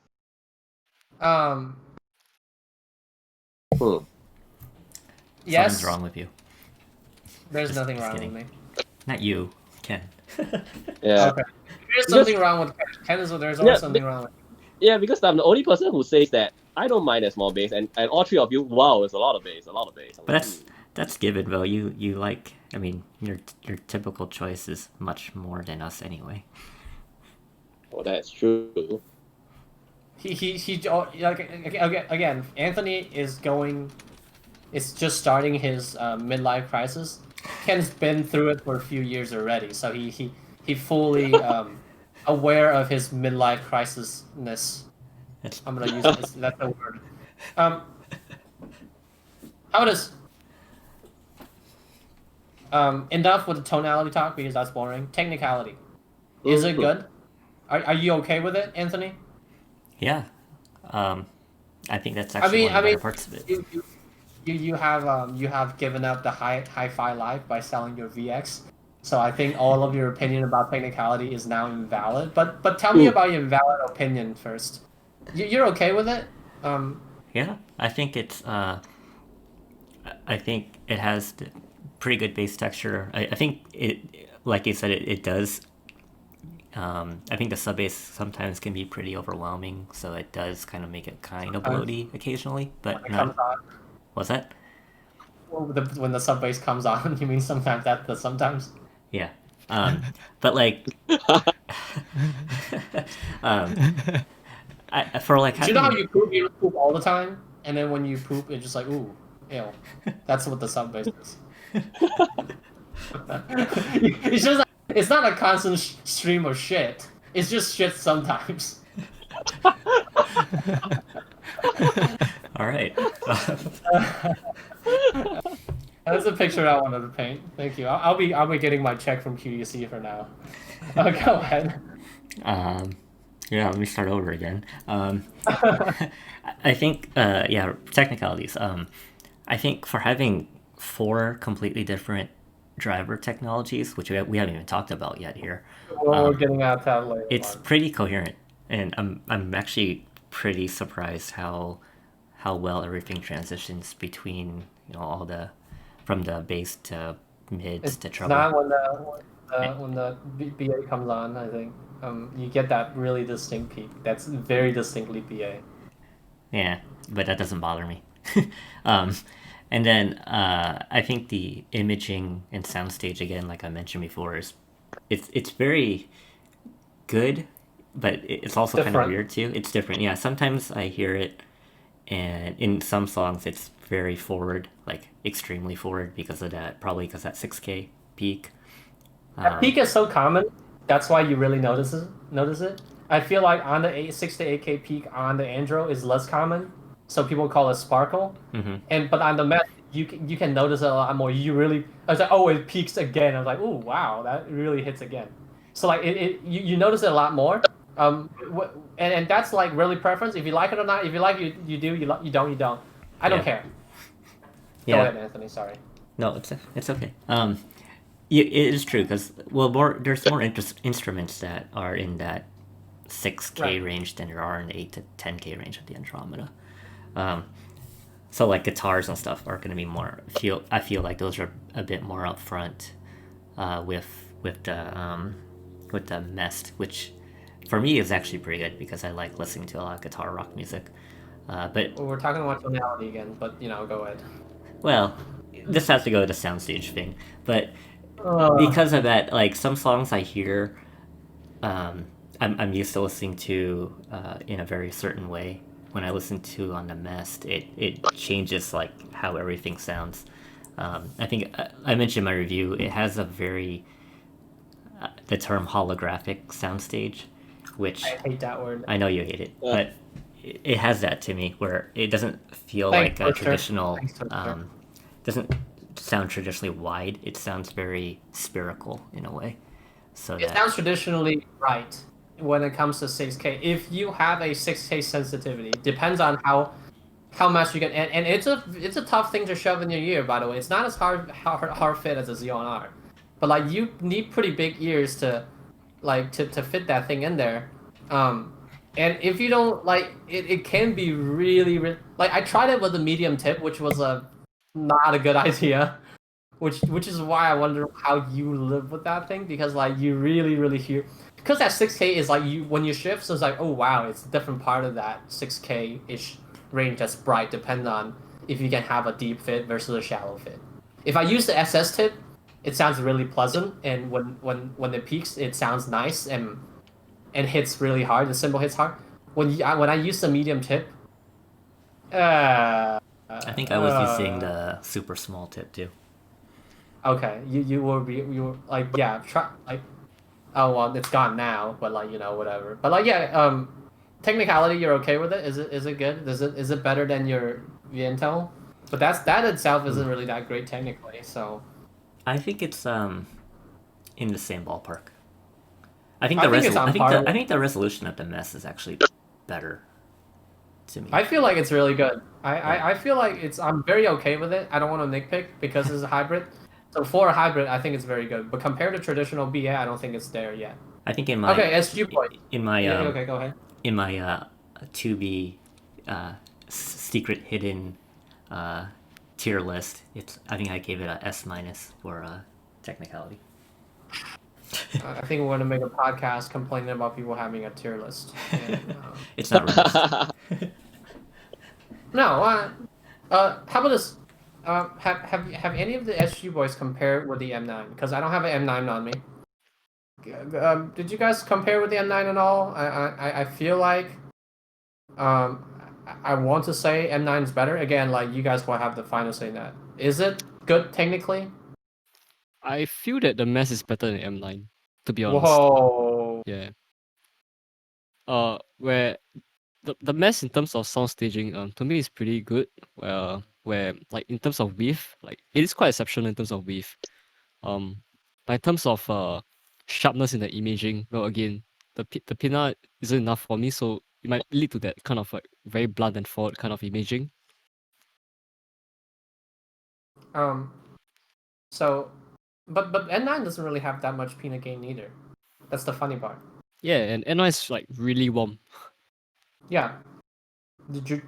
Yes. Something's wrong with you. There's nothing wrong with me. Not you, Ken. Yeah. Okay. There's something wrong with Ken. There's always something wrong with me. Yeah, because I'm the only person who says that I don't mind a small bass, and all 3 of you, wow, it's a lot of bass. But that's given, though. You like, I mean, your typical choice is much more than us anyway. Oh, that's true. He again, Anthony is just starting his midlife crisis. Ken's been through it for a few years already, so he fully aware of his midlife crisisness. I'm gonna use this. That's the word. How does enough with the tonality talk, because that's boring. Technicality, is it good? Are you okay with it, Anthony? Yeah, I think that's actually one of the better parts of it. You have given up the hi-fi life by selling your VX, so I think all of your opinion about technicality is now invalid. But tell me about your invalid opinion first. You're okay with it? Yeah, I think it's I think it has pretty good bass texture. I think it, like you said, it does. I think the sub bass sometimes can be pretty overwhelming, so it does kind of make it kind of bloaty occasionally, but not. What's that? When the sub bass comes on, you mean sometimes sometimes? Yeah. But like, for like, do you know how you poop? You poop all the time, and then when you poop, it's just like, ooh, ew. That's what the sub bass is. It's just like, it's not a constant stream of shit. It's just shit sometimes. All right. That's a picture I wanted to paint. Thank you. I'll be getting my check from QDC for now. Go ahead. Yeah, let me start over again. I think technicalities. I think for having 4 completely different driver technologies, which we haven't even talked about yet here. We're getting out that later. It's pretty coherent, and I'm actually pretty surprised how well everything transitions between, you know, all the, from the bass to mids to treble. Not when the BA comes on, I think. You get that really distinct peak. That's very distinctly BA. Yeah, but that doesn't bother me. And then I think the imaging and soundstage, again, like I mentioned before, it's very good, but it's also different. Kind of weird too. It's different. Yeah, sometimes I hear it, and in some songs it's very forward, like extremely forward, because of that, probably because that 6K peak. That peak is so common. That's why you really notice it. I feel like on the 6 to 8K peak on the Andro is less common. so people call it sparkle. Mm-hmm. But on the MEST, you can notice it a lot more. I was like, oh, it peaks again. I was like, oh wow, that really hits again. So like you notice it a lot more. And that's like really preference. If you like it or not. If you like it, you do. You don't, you don't. I don't care. Yeah. Go ahead, Anthony. Sorry. No, it's okay. It is true because there's more instruments that are in that 6K range than there are in the 8 to 10K range of the Andromeda. So like guitars and stuff are going to be more. I feel like those are a bit more upfront with the MEST, which for me is actually pretty good because I like listening to a lot of guitar rock music. But we're talking about tonality again, but go ahead. Well, this has to go with the soundstage thing, but because of that, like some songs I hear, I'm used to listening to in a very certain way. When I listen to on the MEST, it changes like how everything sounds. I think I mentioned in my review. It has a very the term holographic soundstage, which I hate that word. I know you hate it, but it has that to me where it doesn't feel Thanks, like a traditional. Thanks, doesn't sound traditionally wide. It sounds very spherical in a way. So it sounds traditionally right when it comes to 6K. If you have a 6K sensitivity, depends on how much you get, and it's a tough thing to shove in your ear. By the way, it's not as hard fit as a Xeon-R, but like you need pretty big ears to to fit that thing in there. And if you don't like it can be really like I tried it with a medium tip, which was not a good idea. Which is why I wonder how you live with that thing, because like you really hear, because that 6K is like when you shift, so it's like, oh wow, it's a different part of that 6K ish range that's bright, depending on if you can have a deep fit versus a shallow fit. If I use the SS tip, it sounds really pleasant, and when it peaks, it sounds nice and hits really hard. The cymbal hits hard. When I use the medium tip, I think I was using the super small tip too. Okay, you were like, yeah, try like, oh well, it's gone now, but like whatever. But like technicality, you're okay with it? Is it good? Is it better than your Intel? But that itself isn't really that great technically. So I think it's in the same ballpark. I think the resolution of the MEST is actually better to me. I feel like it's really good. I feel like I'm very okay with it. I don't want to nitpick because it's a hybrid. So for a hybrid, I think it's very good. But compared to traditional BA, I don't think it's there yet. I think in my SG boy. In my okay, go ahead. In my 2B secret hidden tier list, I think I gave it a S- for technicality. I think we're gonna make a podcast complaining about people having a tier list. And, it's not released. No. How about this? Have any of the SG boys compared with the M9? Because I don't have an M9 on me. Did you guys compare with the M9 at all? I feel like I want to say M9 is better. Again, like you guys will have the final say in that. Is it good technically? I feel that the MEST is better than M9, to be honest. Whoa. Yeah. Where the MEST in terms of sound staging, to me is pretty good. Where like in terms of width, like it is quite exceptional in terms of width. But in terms of sharpness in the imaging, well, again, the pinna isn't enough for me, so it might lead to that kind of like very blunt and forward kind of imaging. So, but N9 doesn't really have that much pinna gain either. That's the funny part. Yeah, and N9 is like really warm. Yeah. Did you?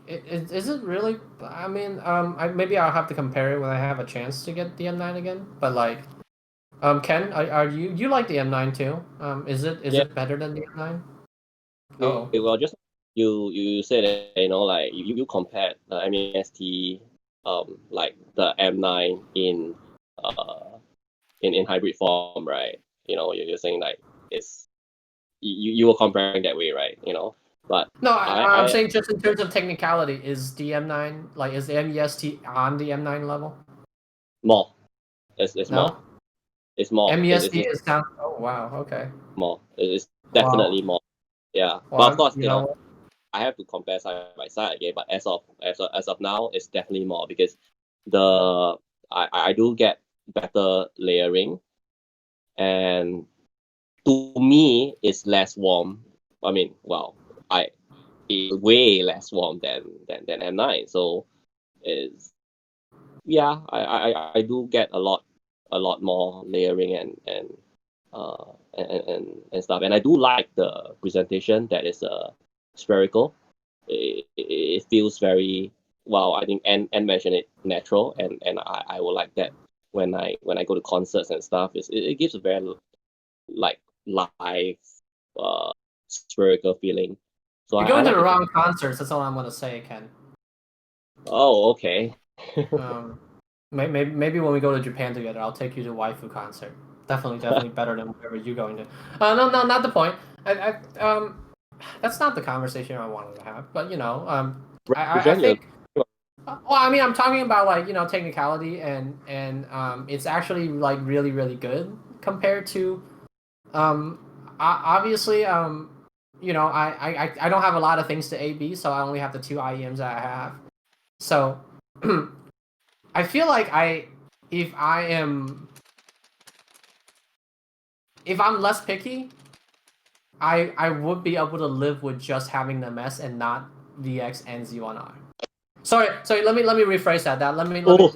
Is it really? I mean, maybe I'll have to compare it when I have a chance to get the M9 again. But like, Ken, are you like the M9 too? Is it better than the M9? Oh. Well, just you said that, like you compared the MEST like the M9 in hybrid form, right? You're saying like it's you were comparing that way, right? But no, I'm saying just in terms of technicality, is the M9 like is the MEST on the M9 level? More. It's No? more. It's more. MEST is down. Oh wow, okay. More. It's definitely more. Yeah, Well, but of course, I have to compare side by side again. But as of now, it's definitely more because I do get better layering, and to me it's less warm. I mean, well, it's way less warm than M9. So is yeah, I do get a lot more layering and stuff. And I do like the presentation that is spherical. It feels very well. I think and mentioned it natural, and I will like that when I go to concerts and stuff. It gives a very like live uh spherical feeling. So You're I going to like the it. wrong concerts. That's all I'm gonna say, Ken. Oh, okay. Maybe when we go to Japan together, I'll take you to waifu concert. Definitely better than wherever you're going to. No, not the point. That's not the conversation I wanted to have. But I Represent your think. Well, I mean, I'm talking about like technicality and it's actually like really really good compared to obviously I don't have a lot of things to A/B, so I only have the two IEMs that I have. So I feel like if I'm less picky, I would be able to live with just having the MEST and not VX and Z1R. Sorry. Let me rephrase that. Let me erase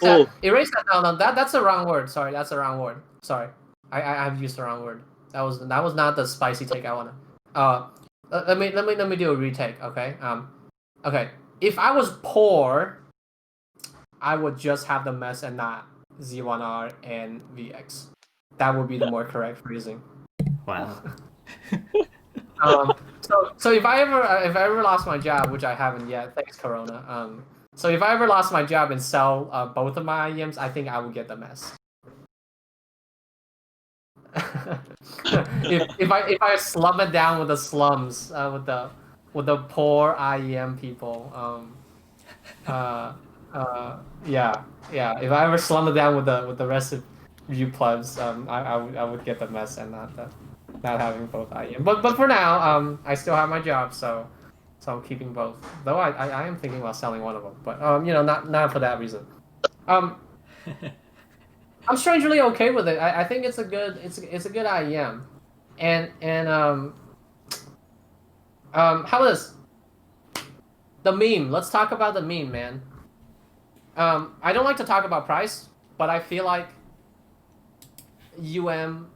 that. oh. Erase that. No. That's the wrong word. Sorry, that's the wrong word. Sorry, I've used the wrong word. That was not the spicy take I wanna. Let me do a retake. Okay. Okay. If I was poor, I would just have the MEST and not Z1R and VX. That would be the more correct phrasing. Wow. So if I ever lost my job, which I haven't yet, thanks Corona. So if I ever lost my job and sell both of my IEMs, I think I would get the MEST. if I slum it down with the slums, with the poor IEM people, yeah. If I ever slum it down with the rest of you plebs, I would get the MEST and not having both IEM. But for now, I still have my job, so I'm keeping both. Though I am thinking about selling one of them, but not for that reason. I'm strangely okay with it. I think it's a good IEM, and how about this? The meme. Let's talk about the meme, man. I don't like to talk about price, but I feel like UM.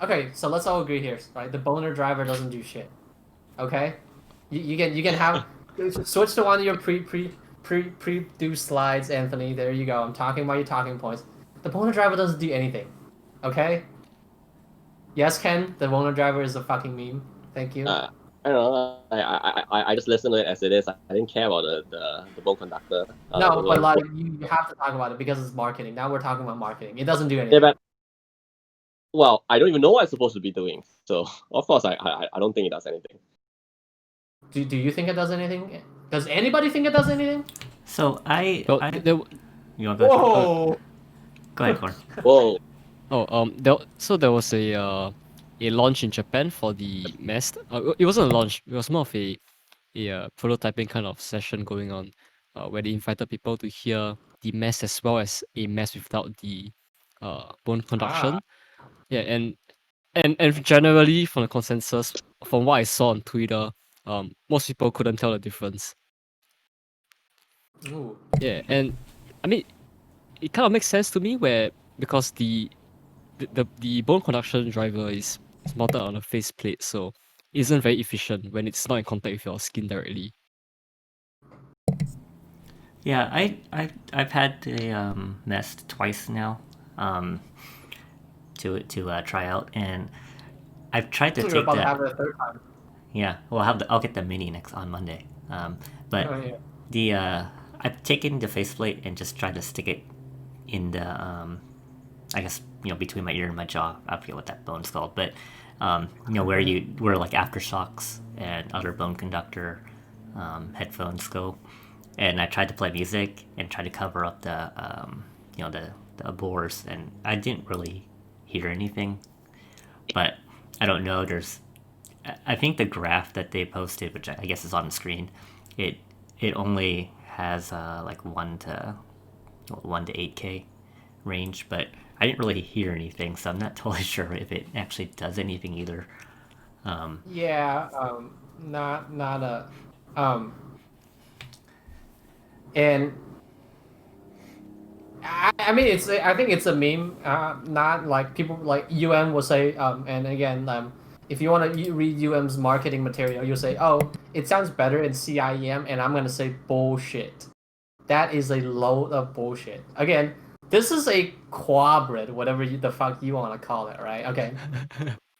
Okay, so let's all agree here, right? The boner driver doesn't do shit. Okay, you can have switch to one of your pre-produced slides, Anthony. There you go. I'm talking about your talking points. The boner driver doesn't do anything. Okay. Yes, Ken. The boner driver is a fucking meme. Thank you. I don't know. I just listen to it as it is. I didn't care about the bone conductor. No, but like you have to talk about it because it's marketing. Now we're talking about marketing. It doesn't do Yeah, anything. but well, I don't even know what it's supposed to be doing. So of course, I don't think it does anything. Do you think it does anything? Does anybody think it does anything? So Well, you want to go? Whoa! Go ahead, Corn. Whoa. there was a launch in Japan for the MEST. It wasn't a launch. It was more of a prototyping kind of session going on, where they invited people to hear the MEST as well as a MEST without the bone conduction. Yeah, and generally from the consensus, from what I saw on Twitter, most people couldn't tell the difference. Ooh. Yeah, and I mean, it kind of makes sense to me because the bone conduction driver is mounted on a faceplate, so it isn't very efficient when it's not in contact with your skin directly. Yeah, I've had the MEST twice now, to try out, and I've tried to So you're take about to that. have it a third time. Yeah, well, I'll get the mini next on Monday. But Oh, yeah. the I've taken the faceplate and just tried to stick it in the I guess between my ear and my jaw. I forget what that bone's called, but where like aftershocks and other bone conductor headphones go. And I tried to play music and try to cover up the the bores, and I didn't really hear anything. But I don't know. I think the graph that they posted, which I guess is on the screen, it it only has like 1 to 8K range, but I didn't really hear anything, so I'm not totally sure if it actually does anything either. Yeah, not a, um, and I mean I think it's a meme. Not like people like will say, and again, if you want to read UM's marketing material, you'll say, oh, it sounds better in CIEM, and I'm gonna say bullshit. That is a load of bullshit. Again, this is a quabrid, whatever the fuck you want to call it, right? Okay.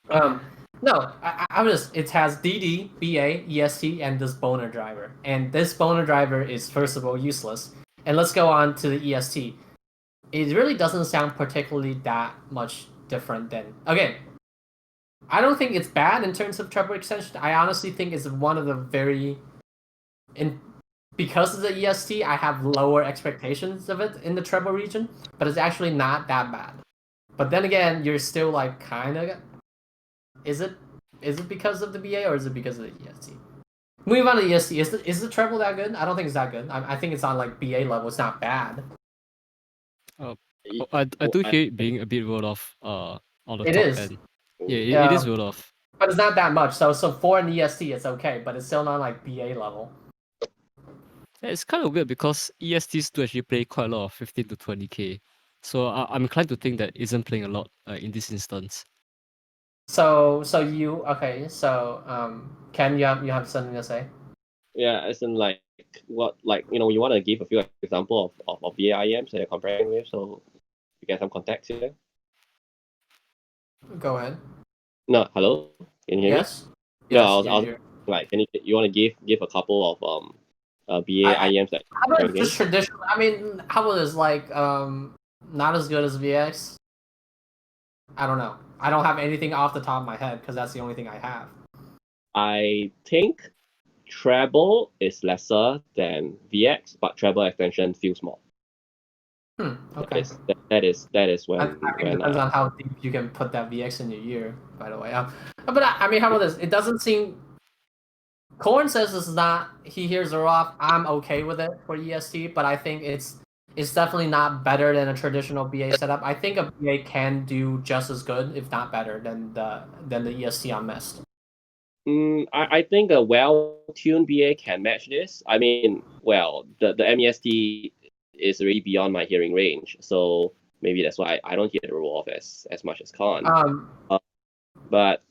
Um, no, I'm just. It has DD, BA, EST, and this boner driver. And this boner driver is first of all useless. And let's go on to the EST. It really doesn't sound particularly that much different than. Again, I don't think it's bad in terms of treble extension. I honestly think it's one of the very in because of the EST, I have lower expectations of it in the treble region, but it's actually not that bad. But then again, you're still like kind of. Is it because of the BA or is it because of the EST? Moving on to EST, is the treble that good? I don't think it's that good. I think it's on like BA level. It's not bad. I do hear it being a bit rolled off on the It top is. end. Yeah, it is rolled off. But it's not that much. So for an EST, it's okay, but it's still not like BA level. Yeah, it's kind of weird because ESTs do actually play quite a lot of 15 to 20k. So I'm inclined to think that isn't playing a lot in this instance. So you okay? So Ken, you have something to say? Yeah, as in like what you want to give a few example of VAIMs that you're comparing with, so you get some context here. Go ahead. No, hello, can you hear me? Yes. No, Yes. I was like, you want to give a couple of BAIMs that how about just traditional? I mean, how about this like not as good as VX? I don't know. I don't have anything off the top of my head because that's the only thing I have. I think treble is lesser than VX, but treble extension feels more. Okay. That is when I think it depends on how deep you can put that VX in your ear. By the way, but I mean, how about this? It doesn't seem. Corn says it's not. He hears are off. I'm okay with it for EST, but I think it's definitely not better than a traditional BA setup. I think a BA can do just as good, if not better, than the EST on MEST. I think a well-tuned BA can match this. I mean, well, the MEST is already beyond my hearing range, so maybe that's why I don't hear the roll off as much as Khan. But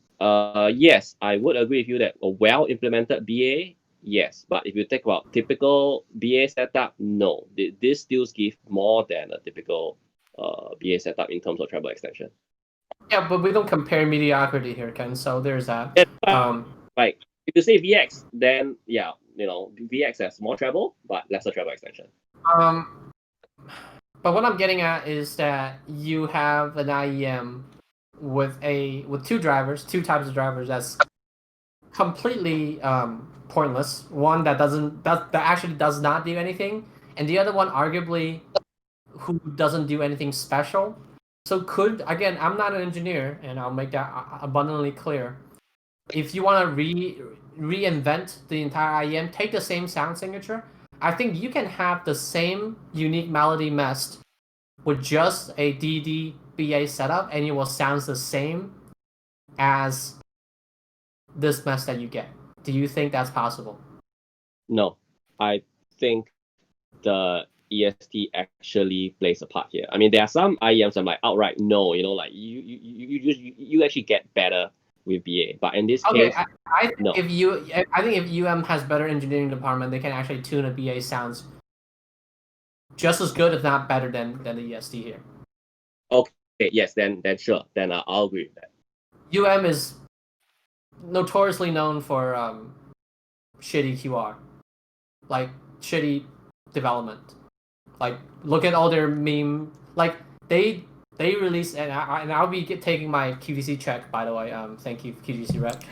yes, I would agree with you that a well-implemented BA, yes. But if you think about typical BA setup, no. This still gives more than a typical BA setup in terms of treble extension. Yeah, but we don't compare mediocrity here, Ken. So there's that. Like if you say VX, then yeah, VX has more treble but lesser treble extension. But what I'm getting at is that you have an IEM with two types of drivers that's completely pointless. One that actually does not do anything, and the other one arguably who doesn't do anything special. So again, I'm not an engineer, and I'll make that abundantly clear. If you want to reinvent the entire IEM, take the same sound signature. I think you can have the same Unique Melody MEST with just a DD BA setup, and it will sound the same as this MEST that you get. Do you think that's possible? No, I think the EST actually plays a part here. I mean, there are some IEMs I'm like outright no, like you actually get better with BA, but in this case, I think if UM has better engineering department, they can actually tune a BA sounds just as good, if not better, than the EST here. Okay, yes, then sure, then I'll agree with that. UM is notoriously known for shitty QR, like shitty development. Like, look at all their meme. Like they release, and I'll be taking my QVC check, by the way. Thank you, QVC rep.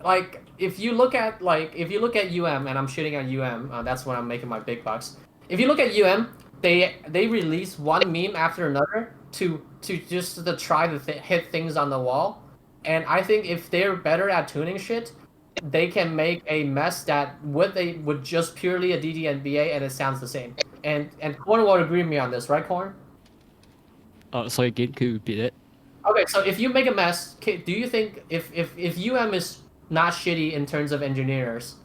Like if you look at UM, and I'm shooting at UM, that's when I'm making my big bucks. If you look at UM, they release one meme after another to try to hit things on the wall, And I think if they're better at tuning shit, they can make a mess that with just purely a DDNBA and it sounds the same. And Corn will agree with me on this, right, Corn? Sorry again, could you repeat it? Okay, so if you make a mess, do you think if UM is not shitty in terms of engineers,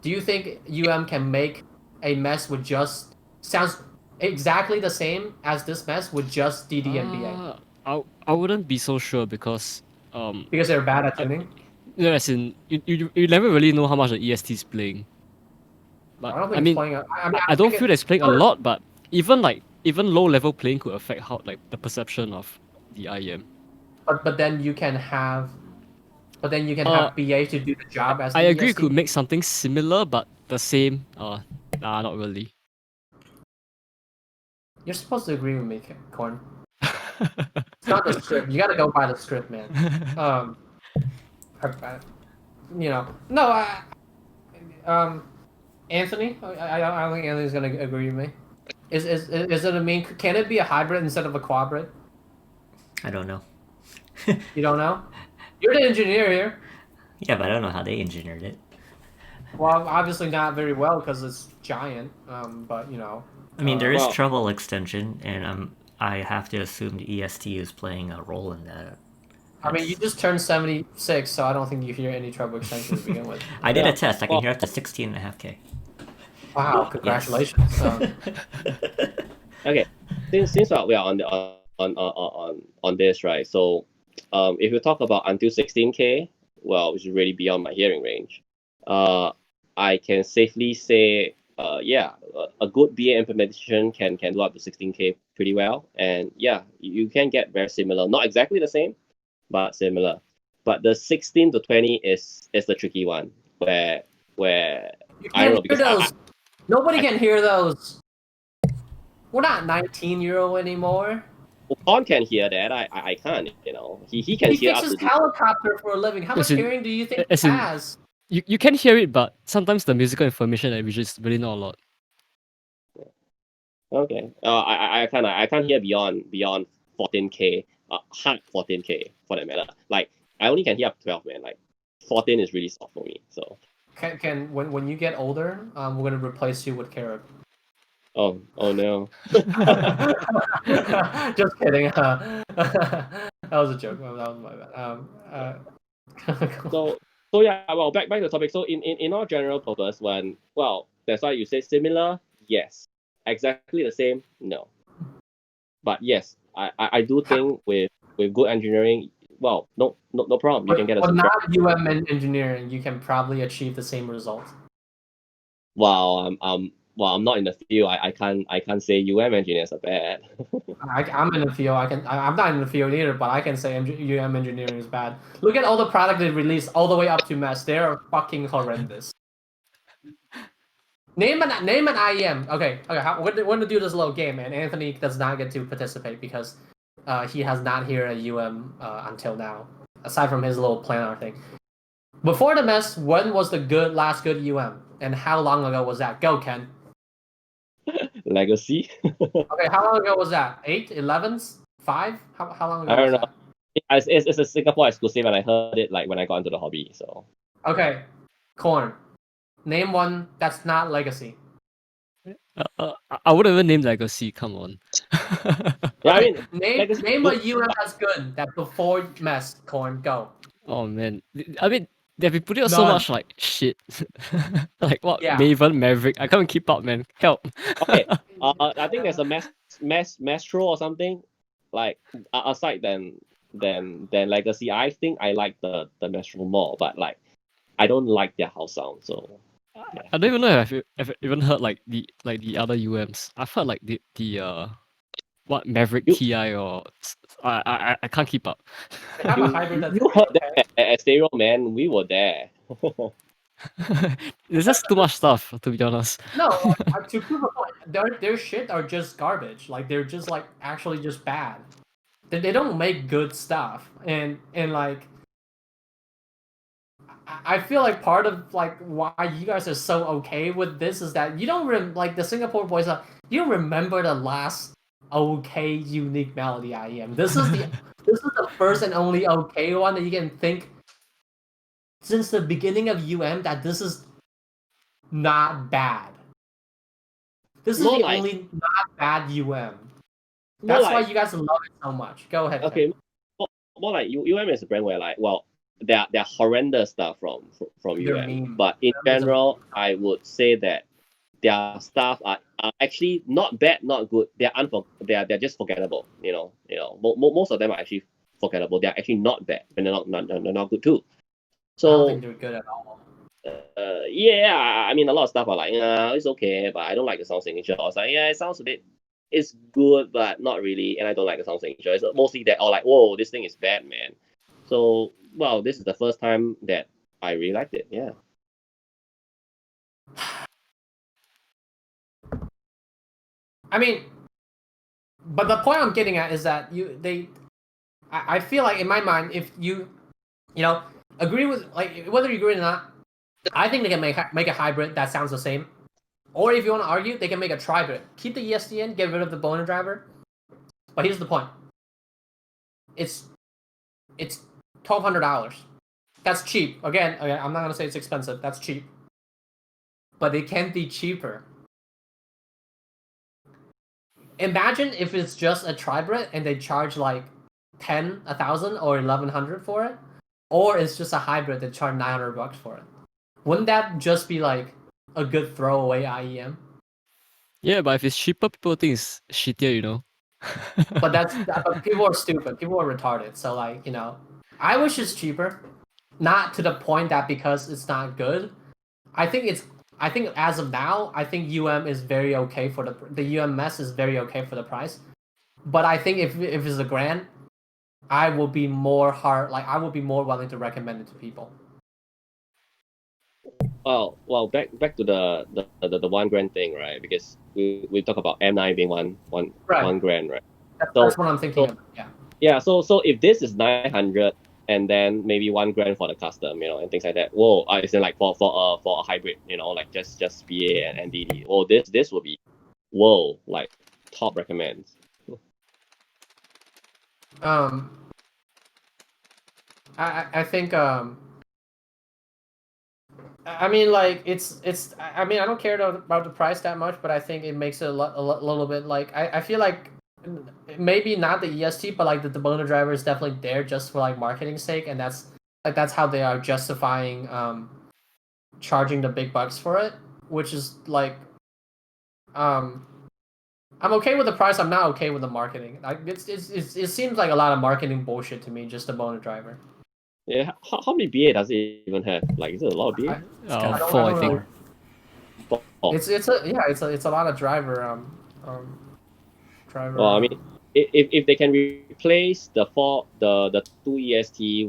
do you think UM can make a mess with just sounds exactly the same as this mess with just DDNBA? I wouldn't be so sure because Because they're bad at I, tuning? no, as in you never really know how much the EST is playing. I But don't I think it's mean, playing. I mean, I I don't think feel that it's playing a lot, but even low level playing could affect how like the perception of the IEM. but then you can have Uh, BA to do the job as I the agree it EST. could make something similar, but the same. Nah, not really. You're supposed to agree with me, Corn. It's not the script. You gotta go by the script, man. Um, you know, no, Anthony. I don't think Anthony's gonna agree with me. Is it a mean? Can it be a hybrid instead of a quadrid? I don't know. You don't know. You're the engineer here. Yeah, but I don't know how they engineered it. Well, obviously not very well because it's giant. But you know. I mean, there is Well- treble extension, and I have to assume the EST is playing a role in that. I mean, you just turned 76, so I don't think you hear any treble extension to begin with. I did Yeah, a test. I can well- hear up to 16.5K. Wow, congratulations. Okay, since we are on this, right? So, if you talk about until 16K, well, which is really beyond my hearing range, I can safely say, yeah, a good BA implementation can do up to 16K pretty well, and yeah, you can get very similar, not exactly the same, but similar. But the 16 to 20 is the tricky one, where You I don't can't know hear because those. Nobody can hear those. We're not 19-year-old anymore. Pawn can hear that. I can't. You know, he can He hear up fixes to. helicopter for a living. How much As in- hearing do you think as he in- has? You can hear it, but sometimes the musical information that we just really not a lot. Okay. I can't hear beyond 14K. Hard 14K for that matter. Like I only can hear up to 12, man. Like 14 is really soft for me. So. Can when you get older, we're gonna replace you with Carib. Oh no. Just kidding. That was a joke. That was my bad. So yeah. Well, back to the topic. So in our general purpose, that's why you say similar. Yes. Exactly the same. No. But yes, I do think with good engineering, well, no problem. You can get a But super. not UM engineering, you can probably achieve the same result. Wow, I'm not in the field. I can't say UM engineers are bad. I'm in the field. I'm not in the field either, but I can say UM engineering is bad. Look at all the product they released all the way up to MEST. They are fucking horrendous. Name an IEM. Okay. We're gonna do this little game, and Anthony does not get to participate because he has not heard a UM until now, aside from his little planar thing. Before the MEST, when was the last good UM, and how long ago was that? Go, Ken. Legacy. Okay, how long ago was that? 8, 11, 5? How long ago I don't was know. that? It's a Singapore exclusive, and I heard it like when I got into the hobby. So Okay, Corn. Name one that's not Legacy. I wouldn't even name Legacy. Come on. yeah, I Okay, mean, name Legacy name good, a UM that's good. That before MEST, Corn. Go. Oh man, I mean they've been putting out so None. much like shit, like what Yeah. Maven, Maverick. I can't keep up, man. Help. Okay. I think there's a Mastro or something. Like aside than Legacy, I think I like the Mastro more, but like I don't like their house sound. So I don't even know if I've even heard like the other UMs. I've heard like the what Maverick You- TI or I can't keep up. They have a hybrid that's you heard okay. that at Stereo, man. We were there. There's just too much stuff, to be honest. No, to prove a point, their shit are just garbage. Like they're just like actually just bad. They don't make good stuff, and like I feel like part of like why you guys are so okay with this is that you don't like the Singapore boys are you don't remember the last okay unique melody IEM. This this is the first and only okay one that you can think since the beginning of that this is not bad. This is More the like- only not bad More That's why like- you guys love it so much. Go ahead. Okay, more like is a brand where like, well, there are horrendous stuff from They're mean. but in They're general, I would say that their stuff are actually not bad, not good. They're just forgettable. Most of them are actually forgettable. They're actually not bad, and they're not good too. I don't So think they're good at all. yeah, I mean, a lot of stuff are like, it's okay, but I don't like the sound signature. I was like, yeah, it sounds a bit, it's good, but not really, and I don't like the sound signature. It's mostly that, or like, whoa, this thing is bad, man. So, well, this is the first time that I really liked it. Yeah. I mean, but the point I'm getting at is that I feel like in my mind, if you agree with, like, whether you agree or not, I think they can make a hybrid that sounds the same. Or if you want to argue, they can make a tribrid. Keep the ESD in, get rid of the boner driver. But here's the point. It's $1,200. That's cheap. Again, I'm not gonna say it's expensive. That's cheap. But it can be cheaper. Imagine if it's just a tribrid and they charge like 1,000 or 1,100 for it, or it's just a hybrid that charge $900 for it. Wouldn't that just be like a good throwaway IEM? Yeah, but if it's cheaper, people think it's shittier. But but people are stupid. People are retarded. So like, I wish it's cheaper. Not to the point that because it's not good. I think as of now, I think is very okay for the MEST is very okay for the price. But I think if it's a grand, I will be more willing to recommend it to people. Well, back to the $1 grand thing, right? Because we talk about M9 being one grand, right? That's what I'm thinking of. Yeah. Yeah. So if this is 900 and then maybe $1 grand for the custom, and things like that. Whoa, it's like for a hybrid, like just BA and DD. Oh, this will be, whoa, like top recommends. I think I mean, like it's I mean, I don't care about the price that much, but I think it makes it a little bit like I feel like maybe not the EST, but like the boner driver is definitely there just for like marketing sake, and that's how they are justifying charging the big bucks for it, which is like I'm okay with the price. I'm not okay with the marketing. Like it seems like a lot of marketing bullshit to me, just the boner driver. Yeah, how many BA does it even have? Like, is it a lot of BA? Four, I think. It's a lot of driver. Driver. Well, I mean, if they can replace the 2 EST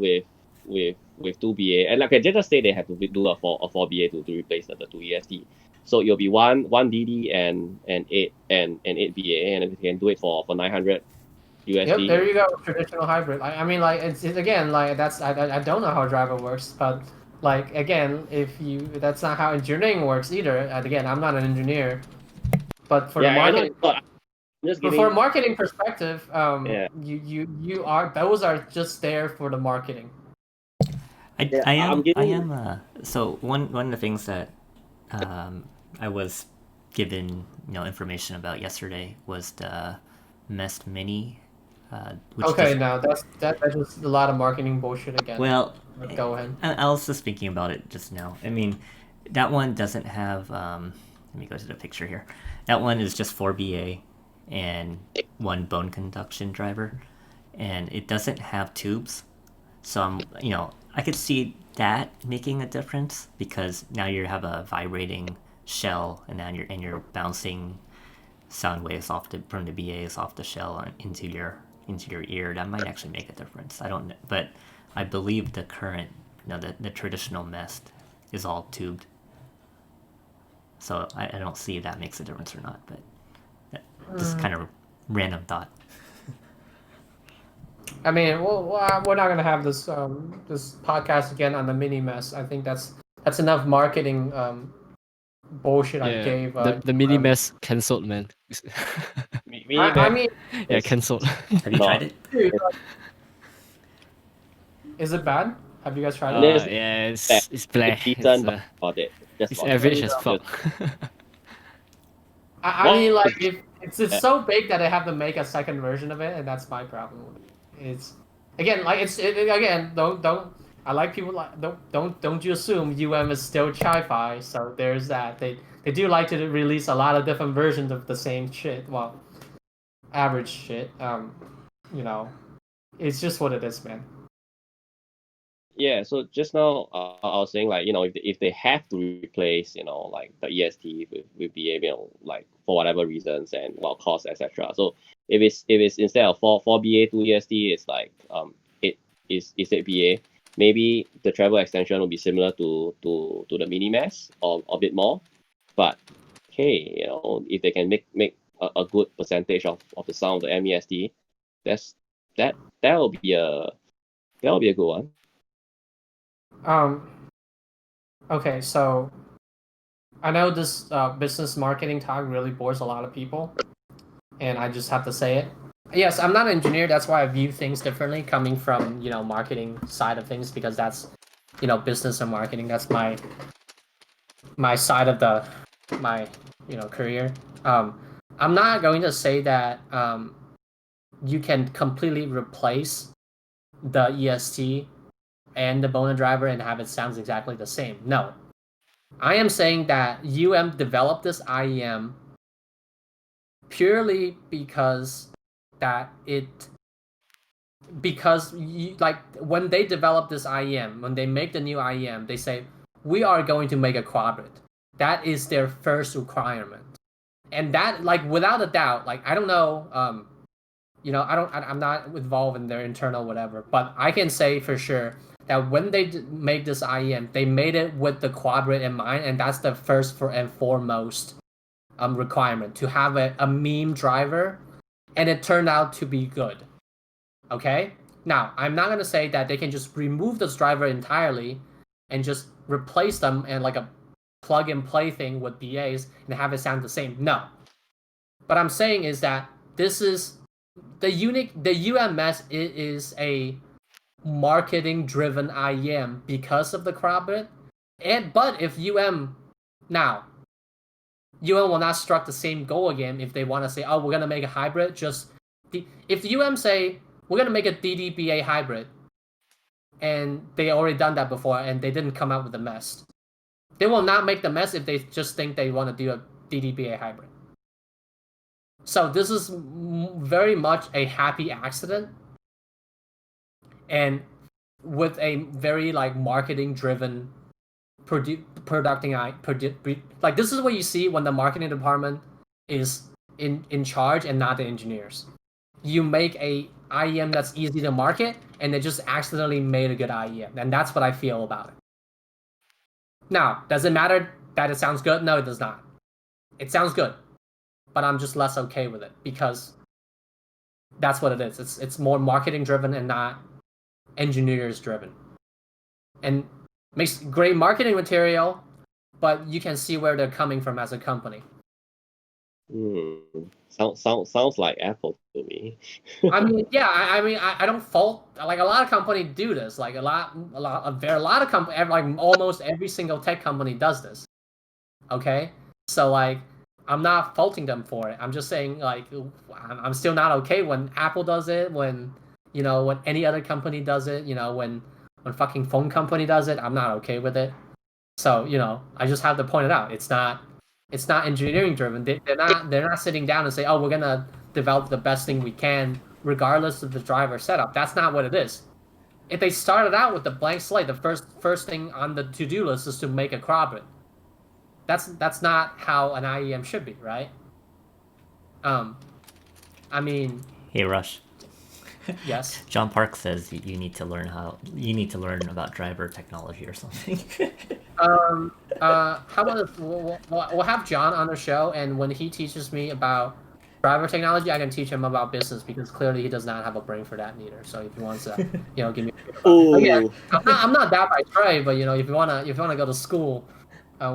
with 2 BA, and like I just say they have to do a 4 BA to replace the 2 EST. So it'll be one DD and 8 BA, and if you can do it for 900 USD. Yep, there you go, traditional hybrid. I mean, like it's again, like that's I don't know how driver works, but like again, that's not how engineering works either. And again, I'm not an engineer, but for the marketing, for a marketing perspective, those are just there for the marketing. So one of the things that I was given information about yesterday was the MEST Mini. Now that's just a lot of marketing bullshit again. Well, go ahead. I was just thinking about it just now. I mean, that one doesn't have. Let me go to the picture here. That one is just 4 BA and 1 bone conduction driver, and it doesn't have tubes. So I could see that making a difference because now you have a vibrating shell, and then you're bouncing sound waves from the BAs off the shell into your ear. That might actually make a difference. I don't know, but I believe the current, the traditional MEST is all tubed. So I don't see if that makes a difference or not, but just kind of random thought. I mean, we're not gonna have this this podcast again on the mini MEST. I think that's enough marketing bullshit I gave. The mini MEST cancelled, man. I mean, yeah, cancelled. Have you tried it? Dude, Is it bad? Have you guys tried it? It's Yeah, bad. it's bleh. It's decent, but about it. Just It's about it. average as fuck. I What mean, like, was if it's so big that I have to make a second version of it, and that's my problem with it. It's again, like again. Don't. I like people like don't you assume UM is still chi-fi? So there's that. They do like to release a lot of different versions of the same shit. Well, average shit. You know, it's just what it is, man. Yeah, so just now I was saying like if they have to replace like the EST with BA like for whatever reasons and well cost etc. So if it's instead of four BA 2 EST it's like it BA, maybe the treble extension will be similar to the mini MEST or a bit more, but hey if they can make a good percentage of the sound of the MEST, that's that'll be a good one. Um. Okay, so I know this business marketing talk really bores a lot of people, and I just have to say it. Yes, I'm not an engineer. That's why I view things differently, coming from marketing side of things, because that's business and marketing. That's my side of my career. I'm not going to say that you can completely replace the EST and the Bona driver and have it sounds exactly the same. No, I am saying that developed this IEM purely because that it because like when they develop this IEM, when they make the new IEM, they say we are going to make a quadrant. That is their first requirement, and that like without a doubt, like I don't know, I'm not involved in their internal whatever, but I can say for sure that when they make this IEM, they made it with the quadrant in mind, and that's the first and foremost requirement to have a meme driver, and it turned out to be good. Okay? Now, I'm not going to say that they can just remove this driver entirely and just replace them and like a plug and play thing with BAs and have it sound the same. No. What I'm saying is that this is the UMS is a marketing driven IEM because of the crop bit. But if now UM will not struck the same goal again if they want to say, oh, we're gonna make a hybrid. If UM say we're gonna make a DDBA hybrid, and they already done that before, and they didn't come out with the MEST, they will not make the MEST if they just think they want to do a DDBA hybrid. So this is very much a happy accident, and with a very like marketing driven like this is what you see when the marketing department is in charge and not the engineers. You make a IEM that's easy to market, and they just accidentally made a good IEM, and that's what I feel about it. Now, does it matter that it sounds good? No, it does not. It sounds good, but I'm just less okay with it because that's what it is. It's more marketing driven and not engineers driven, and makes great marketing material, but you can see where they're coming from as a company. Sounds like Apple to me. I mean, yeah, I don't fault, like a lot of companies do this. Like a lot of companies, like almost every single tech company does this. Okay, so like I'm not faulting them for it. I'm just saying like I'm still not okay when Apple does it, when when any other company does it, when fucking phone company does it. I'm not okay with it. So I just have to point it out. It's not engineering driven. They're not sitting down and say, oh, we're gonna develop the best thing we can regardless of the driver setup. That's not what it is. If they started out with the blank slate, the first thing on the to-do list is to make a crop it. That's not how an IEM should be, right? I mean, Hey, Rush. yes. John Park says you need to learn about driver technology or something. How about if we'll have John on the show, and when he teaches me about driver technology, I can teach him about business because clearly he does not have a brain for that neither. So if he wants to, give me. Again, I'm not that by trade, but if you wanna go to school,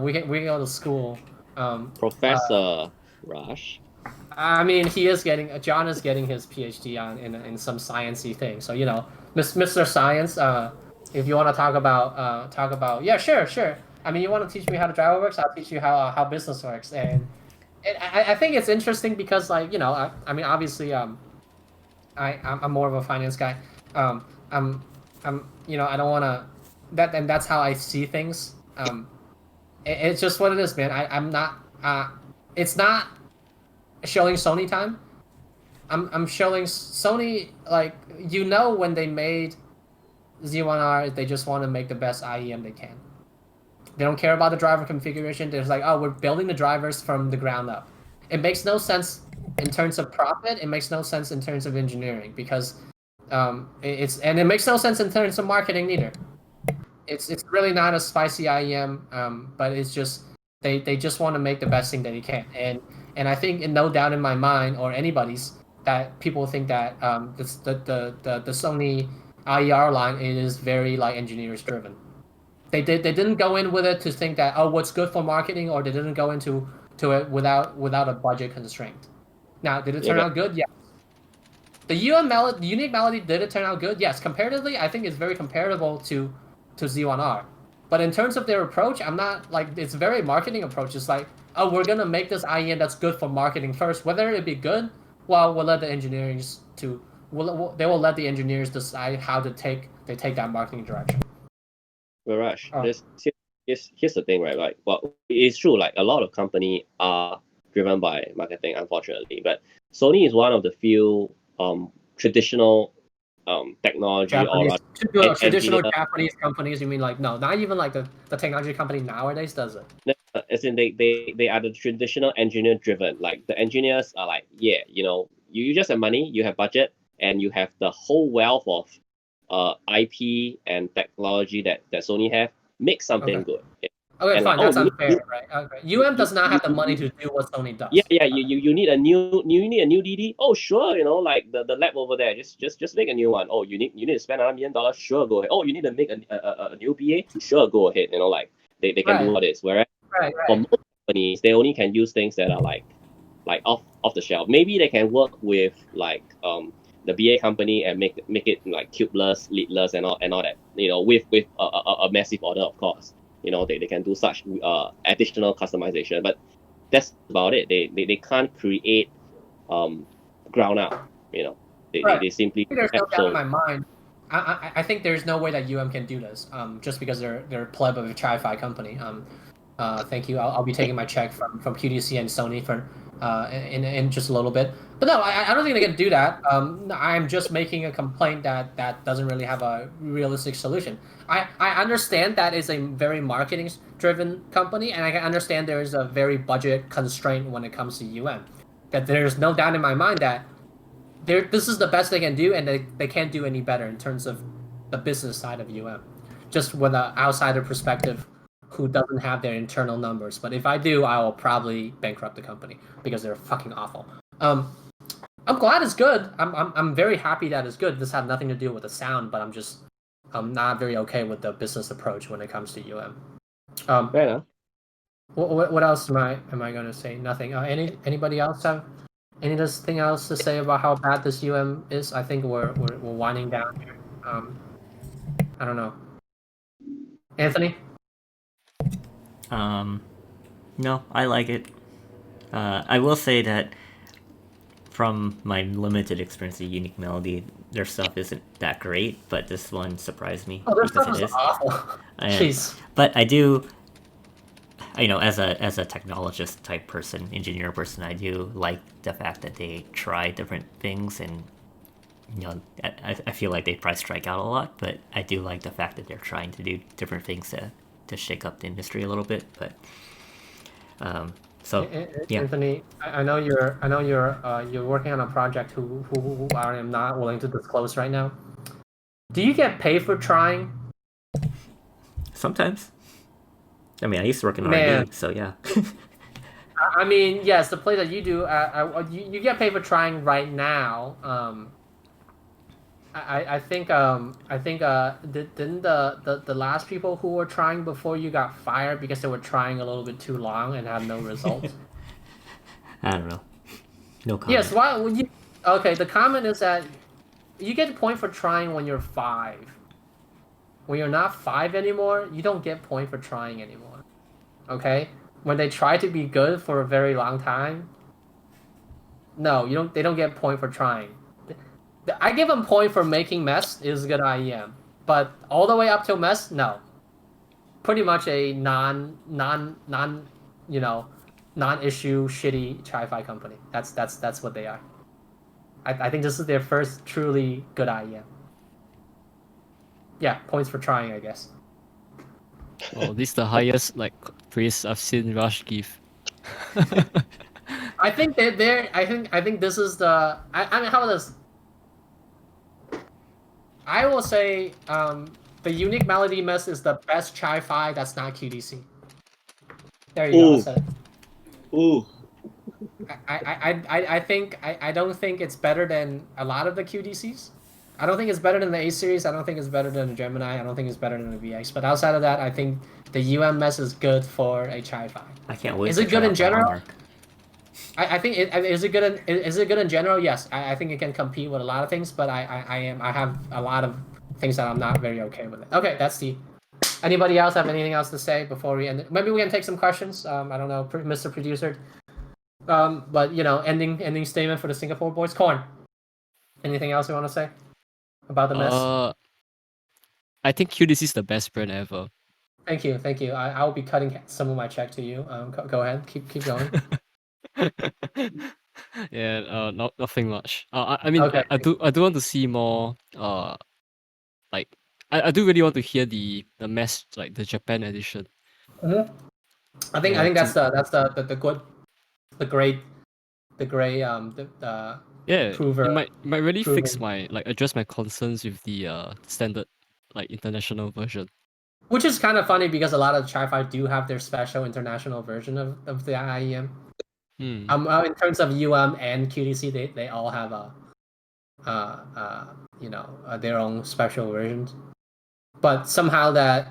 we can go to school. Professor Rush. I mean, John is getting his PhD on in some sciencey thing. So Mr. Science, if you want to talk about, yeah, sure. I mean, you want to teach me how the driver works? I'll teach you how business works. And I think it's interesting because I mean, obviously I'm more of a finance guy. Um, I'm I don't want to and that's how I see things. It's just what it is, man. I'm not. It's not showing Sony time. I'm showing Sony, like, when they made Z1R, they just want to make the best IEM they can. They don't care about the driver configuration. They're like, oh, we're building the drivers from the ground up. It makes no sense in terms of profit. It makes no sense in terms of engineering because it makes no sense in terms of marketing neither. It's really not a spicy IEM, but it's just they just want to make the best thing that they can, and I think no doubt in my mind or anybody's that people think that the Sony IER line is very like engineers driven. They didn't go in with it to think that, oh, what's good for marketing, or they didn't go into it without a budget constraint. Now, did it Yeah, turn but out good? Yeah. The Unique Melody, did it turn out good? Yes. Comparatively, I think it's very comparable to Z1R. But in terms of their approach, I'm not like, it's very marketing approach. It's like, oh, we're gonna make this IEN that's good for marketing first. Whether it be good, well, we'll let the engineers they will let the engineers decide how to take that marketing direction. Raj, Oh. here's the thing, right? Like, well, it's true. Like, a lot of company are driven by marketing, unfortunately. But Sony is one of the few traditional technology or Japanese, traditional engineer. Japanese companies. You mean like, no, not even like the technology company nowadays does it. As in they are the traditional engineer driven. Like, the engineers are like, yeah, you just have money, you have budget, and you have the whole wealth of IP and technology that Sony have. Make something Okay. good. Okay, And like, fine. oh, That's unfair, right? Okay. UM does not have the money to do what Sony yeah, does. yeah, Okay. you need you need a new DD. Oh, sure, like the lab over there, just make a new one. Oh, you need to spend $1 million. Sure, go ahead. Oh, you need to make a new PA. Sure, go ahead. Like, they can do Right. all this. Whereas Right. for Right. most companies, they only can use things that are like off the shelf. Maybe they can work with like the BA company and make it like cubeless, leadless, and all that. With a massive order, of course. They can do such additional customization, but that's about it. They can't create ground up. They simply There's have. no doubt in So my mind. I think there's no way that UM can do this. Just because they're a pleb of a tri-fi company. Thank you. I'll be taking my check from QDC and Sony for in just a little bit. But no, I don't think they can do that. I'm just making a complaint that doesn't really have a realistic solution. I understand that is a very marketing driven company, and I can understand there is a very budget constraint when it comes to UM. That there's no doubt in my mind that this is the best they can do, and they can't do any better in terms of the business side of UM. Just with an outsider perspective who doesn't have their internal numbers. But if I do, I will probably bankrupt the company because they're fucking awful. I'm glad it's good. I'm very happy that it's good. This had nothing to do with the sound, but I'm not very okay with the business approach when it comes to UM. fair enough. What else am I going to say? Nothing. Anybody else have anything else to say about how bad this UM is? I think we're winding down here. I don't know. Anthony? No, I like it. I will say that from my limited experience with Unique Melody, their stuff isn't that great, but this one surprised me Oh, their because stuff it is is. awful. Jeez. But I do, as a technologist type person, engineer person, I do like the fact that they try different things, and I feel like they probably strike out a lot, but I do like the fact that they're trying to do different things to shake up the industry a little bit. But so yeah. Anthony, I know you're working on a project who I am not willing to disclose right now. Do you get paid for trying? Sometimes. I mean, I used to work in Man. R&D, so yeah. I mean, yes, the play that you do, you get paid for trying right now. I think didn't the last people who were trying before you got fired because they were trying a little bit too long and had no results? I don't know. No comment. Yes, why would you? Okay, the comment is that you get a point for trying when you're 5. When you're not 5 anymore, you don't get point for trying anymore. Okay? When they try to be good for a very long time, no, you don't. They don't get point for trying. I give them point for making mess is good IEM, but all the way up till mess, no. Pretty much a you know, non-issue shitty chi-fi company. That's what they are. I think this is their first truly good IEM. Yeah, points for trying, I guess. Oh, this is the highest like praise I've seen Rush give. I think they're I think this is the I mean how about this? I will say the Unique Melody MEST is the best chi-fi that's not QDC. There you go. I Ooh, said it. ooh. I think I don't think it's better than a lot of the QDCs. I don't think it's better than the A series. I don't think it's better than the Gemini. I don't think it's better than the VX. But outside of that, I think the UMS is good for a chi-fi. I can't wait Is to it try good in out the general? Monarch. I think is it good in is it good in general? Yes, I think it can compete with a lot of things. But I have a lot of things that I'm not very okay with it. Okay, that's the. Anybody else have anything else to say before we end it? Maybe we can take some questions. I don't know, Mr. Producer. But you know, ending statement for the Singapore boys. Corn. Anything else you want to say about the mess? I think QDC is the best brand ever. Thank you, thank you. I will be cutting some of my check to you. Go ahead, keep going. Yeah, nothing much. I mean, Okay. I do want to see more. Like I do really want to hear the mess, like the Japan edition. Mm-hmm. I Yeah, think that's the good, the great, the gray the yeah. prover It might really fix proven, my address my concerns with the standard like international version. which is kind of funny because a lot of Chi-Fi do have their special international version of the IEM. Hmm. In terms of UM and QDC, they all have a their own special versions. But somehow that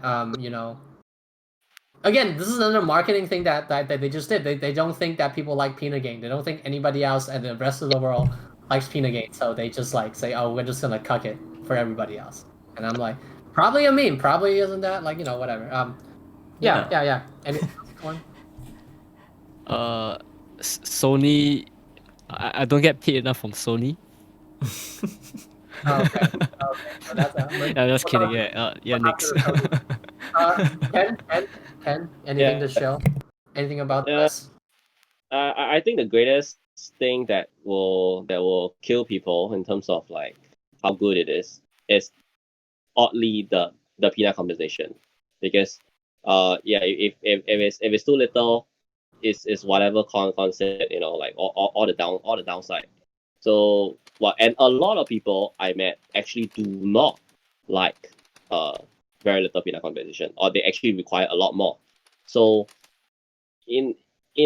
again, this is another marketing thing that they just did. They don't think that people like Peanut Game. They don't think anybody else and the rest of the world likes Peanut Game. So they just like say, oh, we're just gonna cuck it for everybody else. And I'm like, probably a meme. Probably isn't that like whatever. Yeah. Any one? Sony. I don't get paid enough from Sony. Oh, okay. So that's Yeah, I'm just kidding. Yeah, next. Ken, anything Yeah. to show? Anything about Uh, this? I think the greatest thing that will kill people in terms of like how good it is oddly the peanut compensation, because yeah, if it's too little, it's whatever concept, you know, like all the downside. So and a lot of people I met actually do not like very little peanut compensation, or they actually require a lot more. So in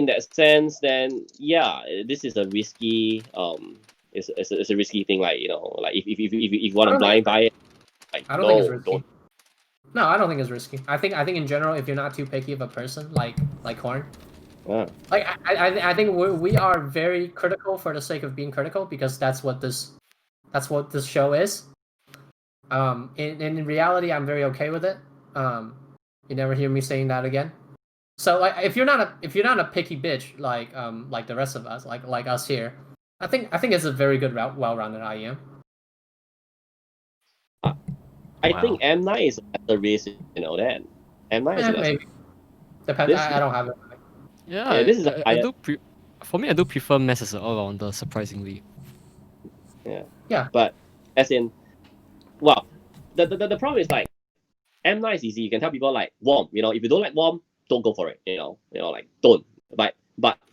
that sense, then yeah, this is a risky it's a risky thing. Like, you know, like if you want to blind buy it, like I don't think it's no, risky. don't. No, I don't think it's risky. I think in general, if you're not too picky of a person like Horn, Yeah. like I think we are very critical for the sake of being critical because that's what this show is. In reality, I'm very okay with it. You never hear me saying that again. So like, if you're not a picky bitch like the rest of us, like us here, I think it's a very good, well-rounded IEM. I Wow. think M9 is a race, you know that. M9 is a lesser. Maybe depends. This I don't have it. Yeah, this is a I higher. do. For me, I do prefer Mess as an all-rounder, surprisingly. Yeah. But as in, well, the problem is like M9 is easy. You can tell people like warm. You know, if you don't like warm, don't go for it. You know, like don't. But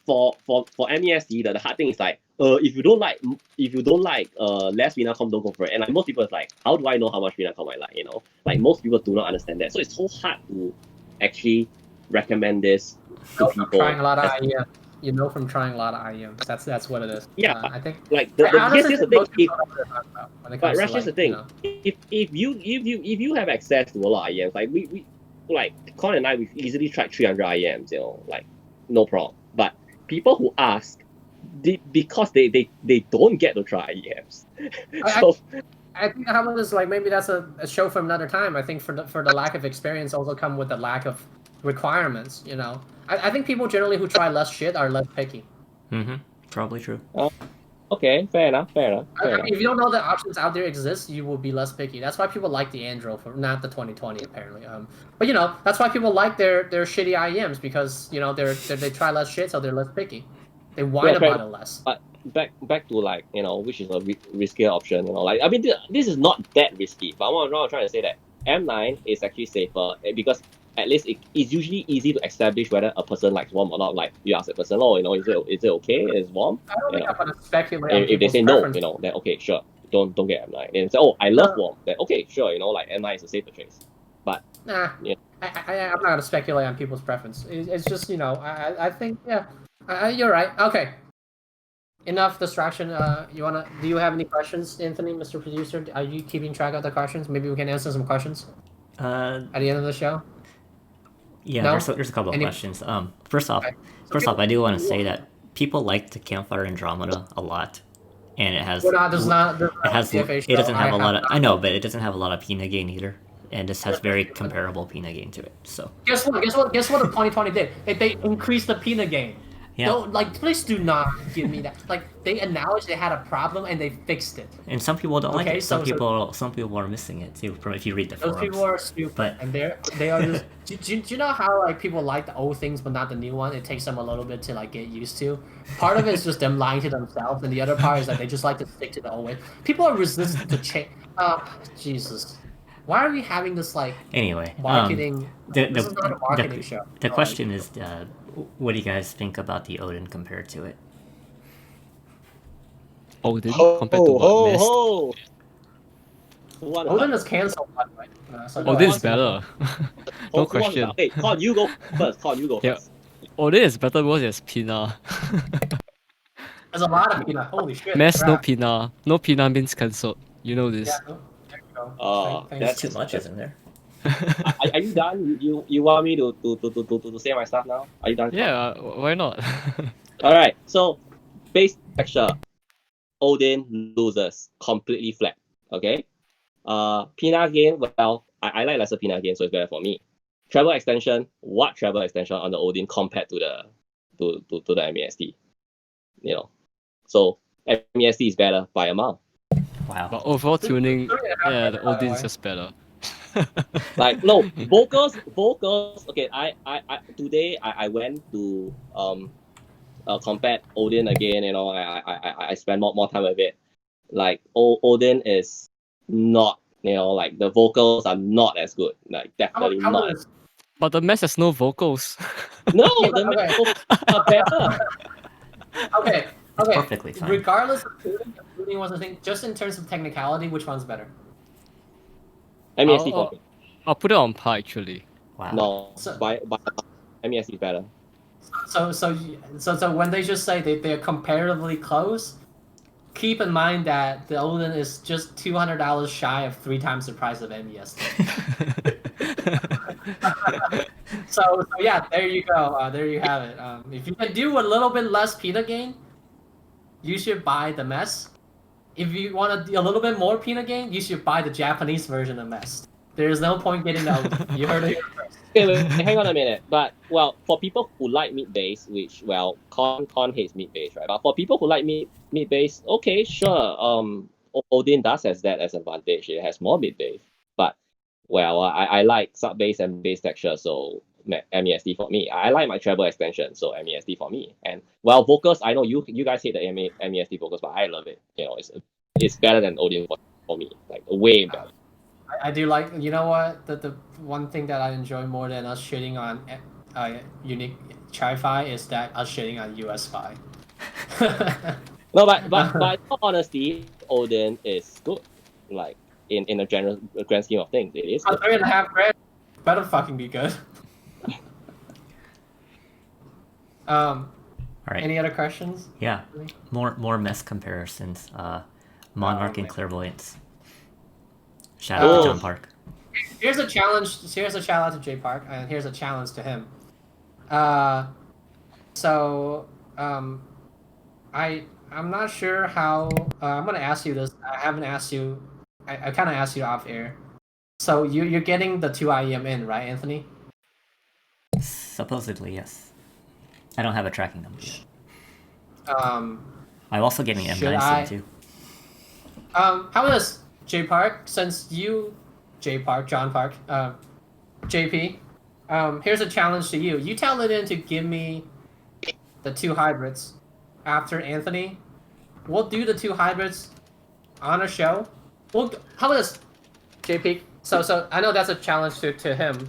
for MESD, the hard thing is like if you don't like less Vinacom, don't go for it. And like most people, it's like, how do I know how much Vinacom I like? You know, like most people do not understand that. So it's so hard to actually recommend this to From people. trying a lot of IEM. You know from trying a lot of IEMs. That's what it is. Yeah, I think like honestly, here's the thing. most people don't know what they're talking about when it But comes to Rush, here's the like, thing. If you have access to a lot of IEMs, like we like Con and I, we've easily tried 300 IEMs, you know, like no problem. But people who ask because they don't get to try EMs. So I think how about this, like, maybe that's a show from another time. I think for the lack of experience also come with the lack of requirements, you know. I think people generally who try less shit are less picky. Mm-hmm. Probably true. okay, fair enough. I mean, if you don't know that options out there exist, you will be less picky. That's why people like the Andro for not the 2020 apparently. But you know, that's why people like their shitty IEMs because you know they try less shit, so they're less picky. They whine about it less. But back to like, you know, which is a riskier option, you know, like, I mean, this is not that risky, but I'm trying to say that M9 is actually safer because at least it's usually easy to establish whether a person likes warm or not. Like, you ask the person, oh, you know, is it okay? It's warm? I don't think I'm gonna speculate. If they say no, you know, then okay, sure, don't get M9. And say, oh, I love warm, then okay, sure, you know, like M9 is a safer choice. But nah, yeah. I'm not gonna speculate on people's preference. It's just, you know, I think, yeah, you're right. Okay, enough distraction. Do you have any questions, Anthony, Mr. Producer? Are you keeping track of the questions? Maybe we can answer some questions at the end of the show. Yeah, No? there's a couple of questions. First off, Okay. I do want to say that people like the Campfire Andromeda a lot, and it has It doesn't have a lot of. I know, but it doesn't have a lot of Pina gain either, and this has very comparable Pina gain to it. So guess what the 2020 did? They increased the Pina gain. yeah, Don't, like, please do not give me that. Like, they acknowledged they had a problem and they fixed it. and some people don't like it. Some so people are missing it too. From if you read the those forums. people are stupid, and they are just. do you know how, like, people like the old things but not the new one? It takes them a little bit to, like, get used to. Part of it is just them lying to themselves, and the other part is that they just like to stick to the old way. People are resistant to change. Jesus, why are we having this, like, anyway marketing? This is not a marketing show. The question is, what do you guys think about the Odin compared to it? Odin compared to what? MEST? Odin is cancelled, by the way. Odin is better. No question. Hey, Con, you go first. Con, you go first. Odin is better because there's Pina. There's a lot of Pina. Holy shit. MEST no Pina. No Pina means cancelled. You know this. Yeah, there you go. That's too much, isn't there? Are you done? You want me to say my stuff now? Are you done? Yeah, why not? Alright, so base texture, Odin loses completely flat. Okay. Pina gain, well, I like lesser Pina gain, so it's better for me. Treble extension, what treble extension on the Odin compared to the MEST? You know, so MEST is better by a mile. Wow. But overall tuning, yeah, the Odin is just better. Like, no, vocals. Okay, I today I went to compare Odin again. You know, I spent more time with it. Like, Odin is not, you know, like, the vocals are not as good. Like, definitely not. But the MEST has no vocals. No, the MEST vocals are better. Okay. Perfectly fine. Regardless of tuning was the thing. Just in terms of technicality, which one's better? MEST for me. I'll put it on par actually. Wow. No, by MEST is better. So when they just say they're comparatively close, keep in mind that the Odin is just $200 shy of 3 times the price of MEST. so yeah, there you go. There you have it. If you can do a little bit less Pina gain, you should buy the MEST. If you want a little bit more Pina gain, you should buy the Japanese version of MEST. There is no point getting the Odin. You heard it here first. Okay, wait, hang on a minute. But, well, for people who like mid bass, which, well, Con hates mid bass, right? But for people who like mid bass, okay, sure. Odin does has that as an advantage. It has more mid bass. But, well, I like sub bass and bass texture, so MEST for me. I like my treble extension, so MEST for me. And, well, vocals, I know you guys hate the MEST vocals, but I love it. You know, it's better than Odin for me, like, way better. I do like, you know what, the one thing that I enjoy more than us shitting on Unique Tri-Fi is that us shitting on US-Fi. No, but in all honesty, Odin is good. Like, in a general grand scheme of things, it is good. $3.5 better fucking be good. All right. Any other questions? Yeah. More MEST comparisons. Monarch and clairvoyance. Shout out to John Park. Here's a challenge. Here's a shout out to Jay Park, and here's a challenge to him. I'm not sure how. I'm gonna ask you this. I haven't asked you. I kind of asked you off air. So you're getting the 2 IEM in, right, Anthony? Supposedly, yes. I don't have a tracking number yet. Um, I'm also getting should M9 I? soon too. How about this, J Park? Since you, J Park, John Park, JP, here's a challenge to you. You tell Lydian to give me the 2 hybrids after Anthony. We'll do the 2 hybrids on a show. How about this, JP? So I know that's a challenge to him.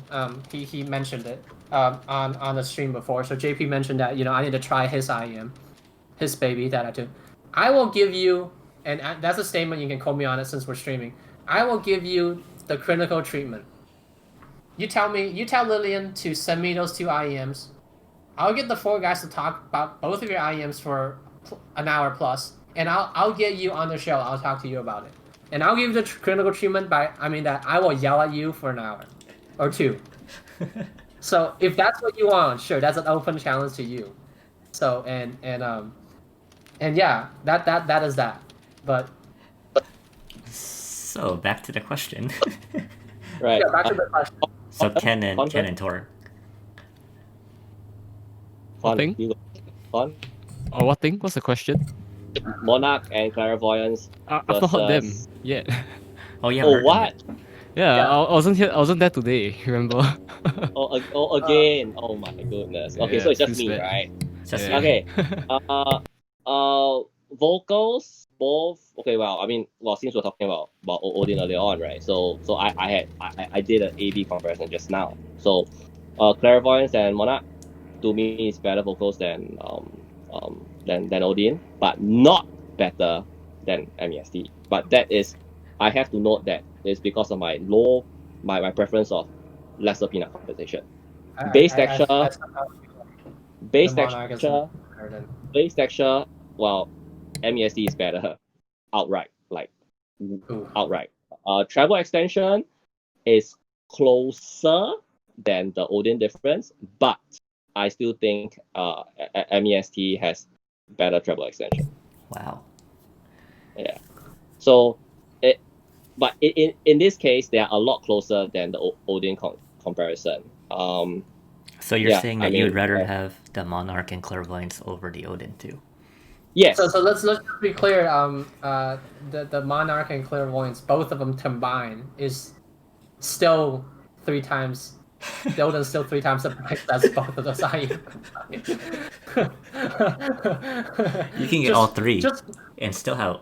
He mentioned it on the stream before. So JP mentioned that I need to try his IEM, his baby that I do. I will give you, and that's a statement. You can quote me on it since we're streaming. I will give you the clinical treatment. You tell Lillian to send me those 2 IEMs. I'll get the 4 guys to talk about both of your IEMs for an hour plus, and I'll get you on the show. I'll talk to you about it, and I'll give you the clinical treatment. That I will yell at you for an hour or 2. So if that's what you want, sure, that's an open challenge to you. So and yeah, that is that. But So back to the question. Right. yeah, back to the question. So Ken and Tor. What thing? Con? Oh, what thing? What's the question? Monarch and clairvoyance. I've not heard them versus- yet. Oh yeah. Oh, what? Yeah, Yeah. I wasn't here. I wasn't there today. Remember? Again. Oh my goodness. Okay, Yeah, so it's just feels me, bad. right? Just Yeah. Okay. Vocals both. Okay, well, since we're talking about Odin earlier on, right? So I did an A/B comparison just now. So, clairvoyance and Monarch to me is better vocals than Odin, but not better than MEST. But that is, I have to note that it's because of my preference of lesser peanut compensation. Bass texture, bass texture. Well, MEST is better, outright, outright. Treble extension is closer than the Odin difference, but I still think MEST has better treble extension. Wow. Yeah. So, but in this case, they are a lot closer than the Odin comparison. So you're saying that you would rather have the Monarch and clairvoyance over the Odin too? Yes. So let's just be clear. The Monarch and clairvoyance, both of them combined, is still 3 times. The Odin's still 3 times the price as both of those IEM. You can get all 3 and still have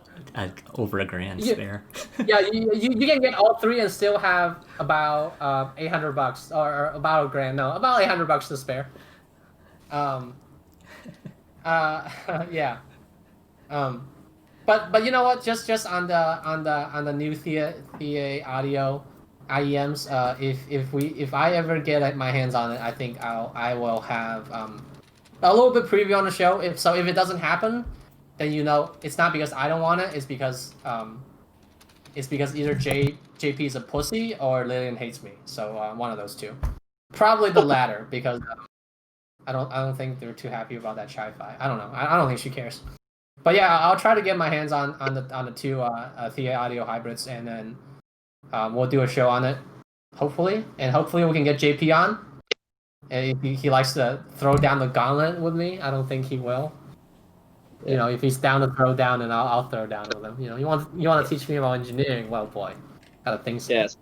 over $1,000 spare. Yeah, you can get all 3 and still have about $800 or about $1,000. No, about $800 to spare. Yeah. But you know what? Just on the new Thea audio IEMs, if I ever get my hands on it, I think I will have a little bit preview on the show. If it doesn't happen, then it's not because I don't want it. It's because either JP is a pussy or Lillian hates me. So one of those 2. Probably the latter because I don't think they're too happy about that Chi-Fi. I don't know. I don't think she cares. But yeah, I'll try to get my hands on the 2 Thea audio hybrids, and then we'll do a show on it, hopefully, and hopefully we can get JP on. And if he likes to throw down the gauntlet with me, I don't think he will. Yeah. If he's down to throw down, then I'll throw down with him. You want to teach me about engineering? Well, boy, gotta think so. Yes.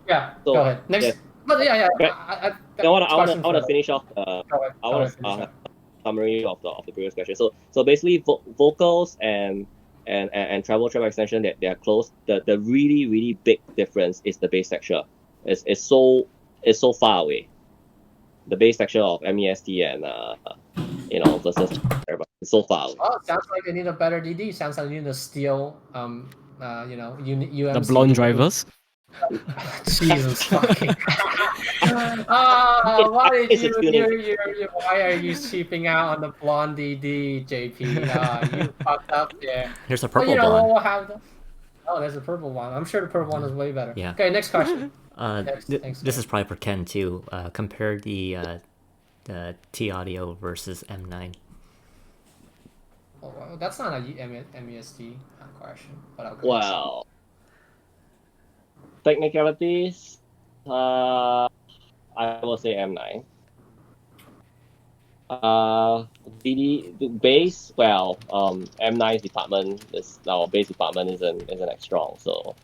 Yeah. So, go ahead. Next. Yes. But yeah. I want to finish off. I want to summary of the previous question. So basically, vocals and treble extension, that they are close. The really really big difference is the bass texture. It's so far away. The bass texture of MEST and versus it's so far away. Oh, sounds like they need a better DD. Sounds like they need to steal the blonde drivers. Jesus fucking. Why are you cheaping out on the blonde DD, JP? You fucked up there. There's a purple blonde. We'll have there's a purple one. I'm sure the purple one is way better. Yeah. Okay, next question. This is probably for Ken too. Compare the T audio versus M9. well, that's not a MEST question, but okay. Well, technicalities, I will say M9. The base, well, M9's department is our base department isn't as strong. So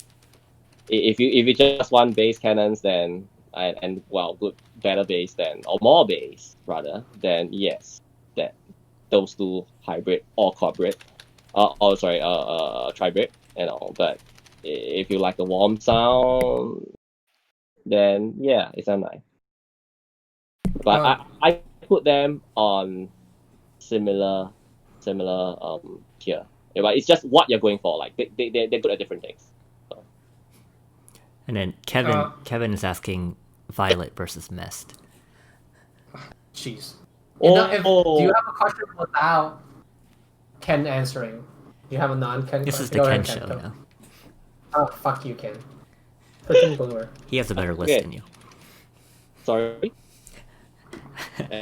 if you just want base cannons, then and well, better base then, or more base rather, then yes, that those two hybrid or corporate, tribrid, But if you like the warm sound, then yeah, it's M9. But I put them on similar tier. But it's just what you're going for. Like they're good at different things. So. And then Kevin is asking Violet versus Mest. Jeez. Do you have a question without Ken answering? You have a non-Ken question? This is the Ken show, yeah. Oh, fuck you, Ken. Freaking bluer. He has a better list than you. Sorry?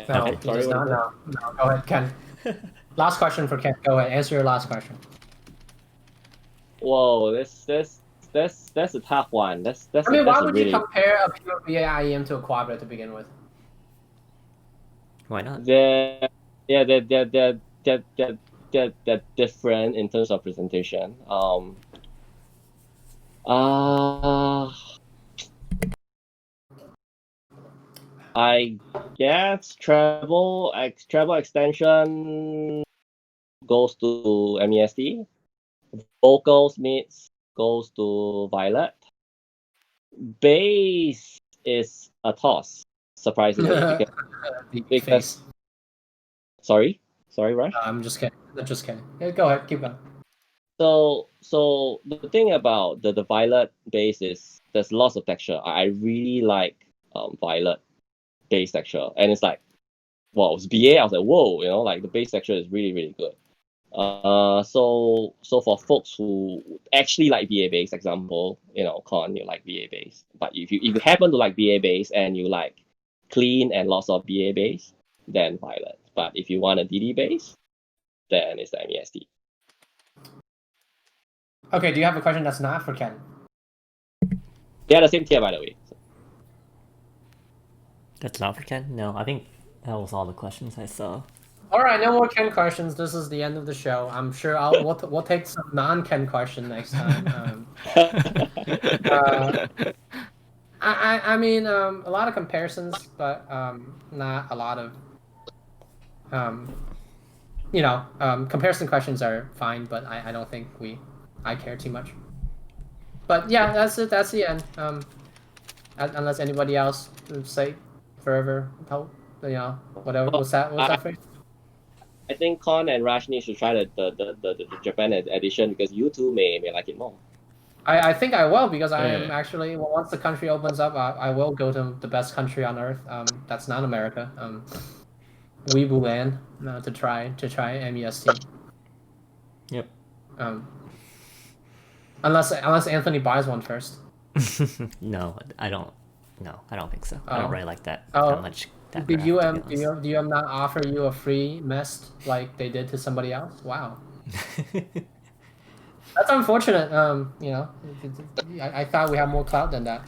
No, okay. No. Go ahead, Ken. Last question for Ken. Go ahead. Answer your last question. Whoa, that's a tough one. Why would you compare a pure VAIEM to a quadra to begin with? Why not? They're different in terms of presentation. I guess treble extension goes to MEST. Vocals mids goes to Violet. Bass is a toss, surprisingly. because Sorry, Rush? I'm just kidding. Yeah, go ahead, keep going. So the thing about the Violet bass is there's lots of texture. I really like Violet bass texture, and it's like, well, it's BA. I was like, whoa, like the bass texture is really really good. So for folks who actually like BA bass, example, Con, you like BA bass, but if you happen to like BA bass and you like clean and lots of BA bass, then Violet. But if you want a DD bass, then it's the MEST. Okay, do you have a question that's not for Ken? They're the same tier, by the way. So. That's not for Ken? No, I think that was all the questions I saw. All right, no more Ken questions. This is the end of the show. I'm sure we'll take some non-Ken question next time. I mean, a lot of comparisons, but not a lot of, comparison questions are fine, but I don't think I care too much. But yeah, that's it. That's the end. Unless anybody else would say forever, whatever. What's that phrase? I think Con and Rashni should try the Japan edition because you two may like it more. I think I will because I am actually once the country opens up, I will go to the best country on earth. That's not America. Weebu land to try MEST. Yep. Unless Anthony buys one first. No, I don't think so. I don't really like that much. Did UM not offer you a free MEST like they did to somebody else? Wow. That's unfortunate. I thought we had more clout than that.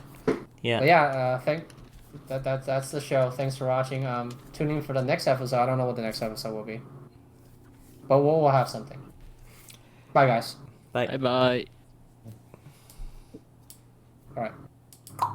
Yeah. But yeah, that's the show. Thanks for watching. Tune in for the next episode. I don't know what the next episode will be, but we'll have something. Bye, guys. Bye. Bye.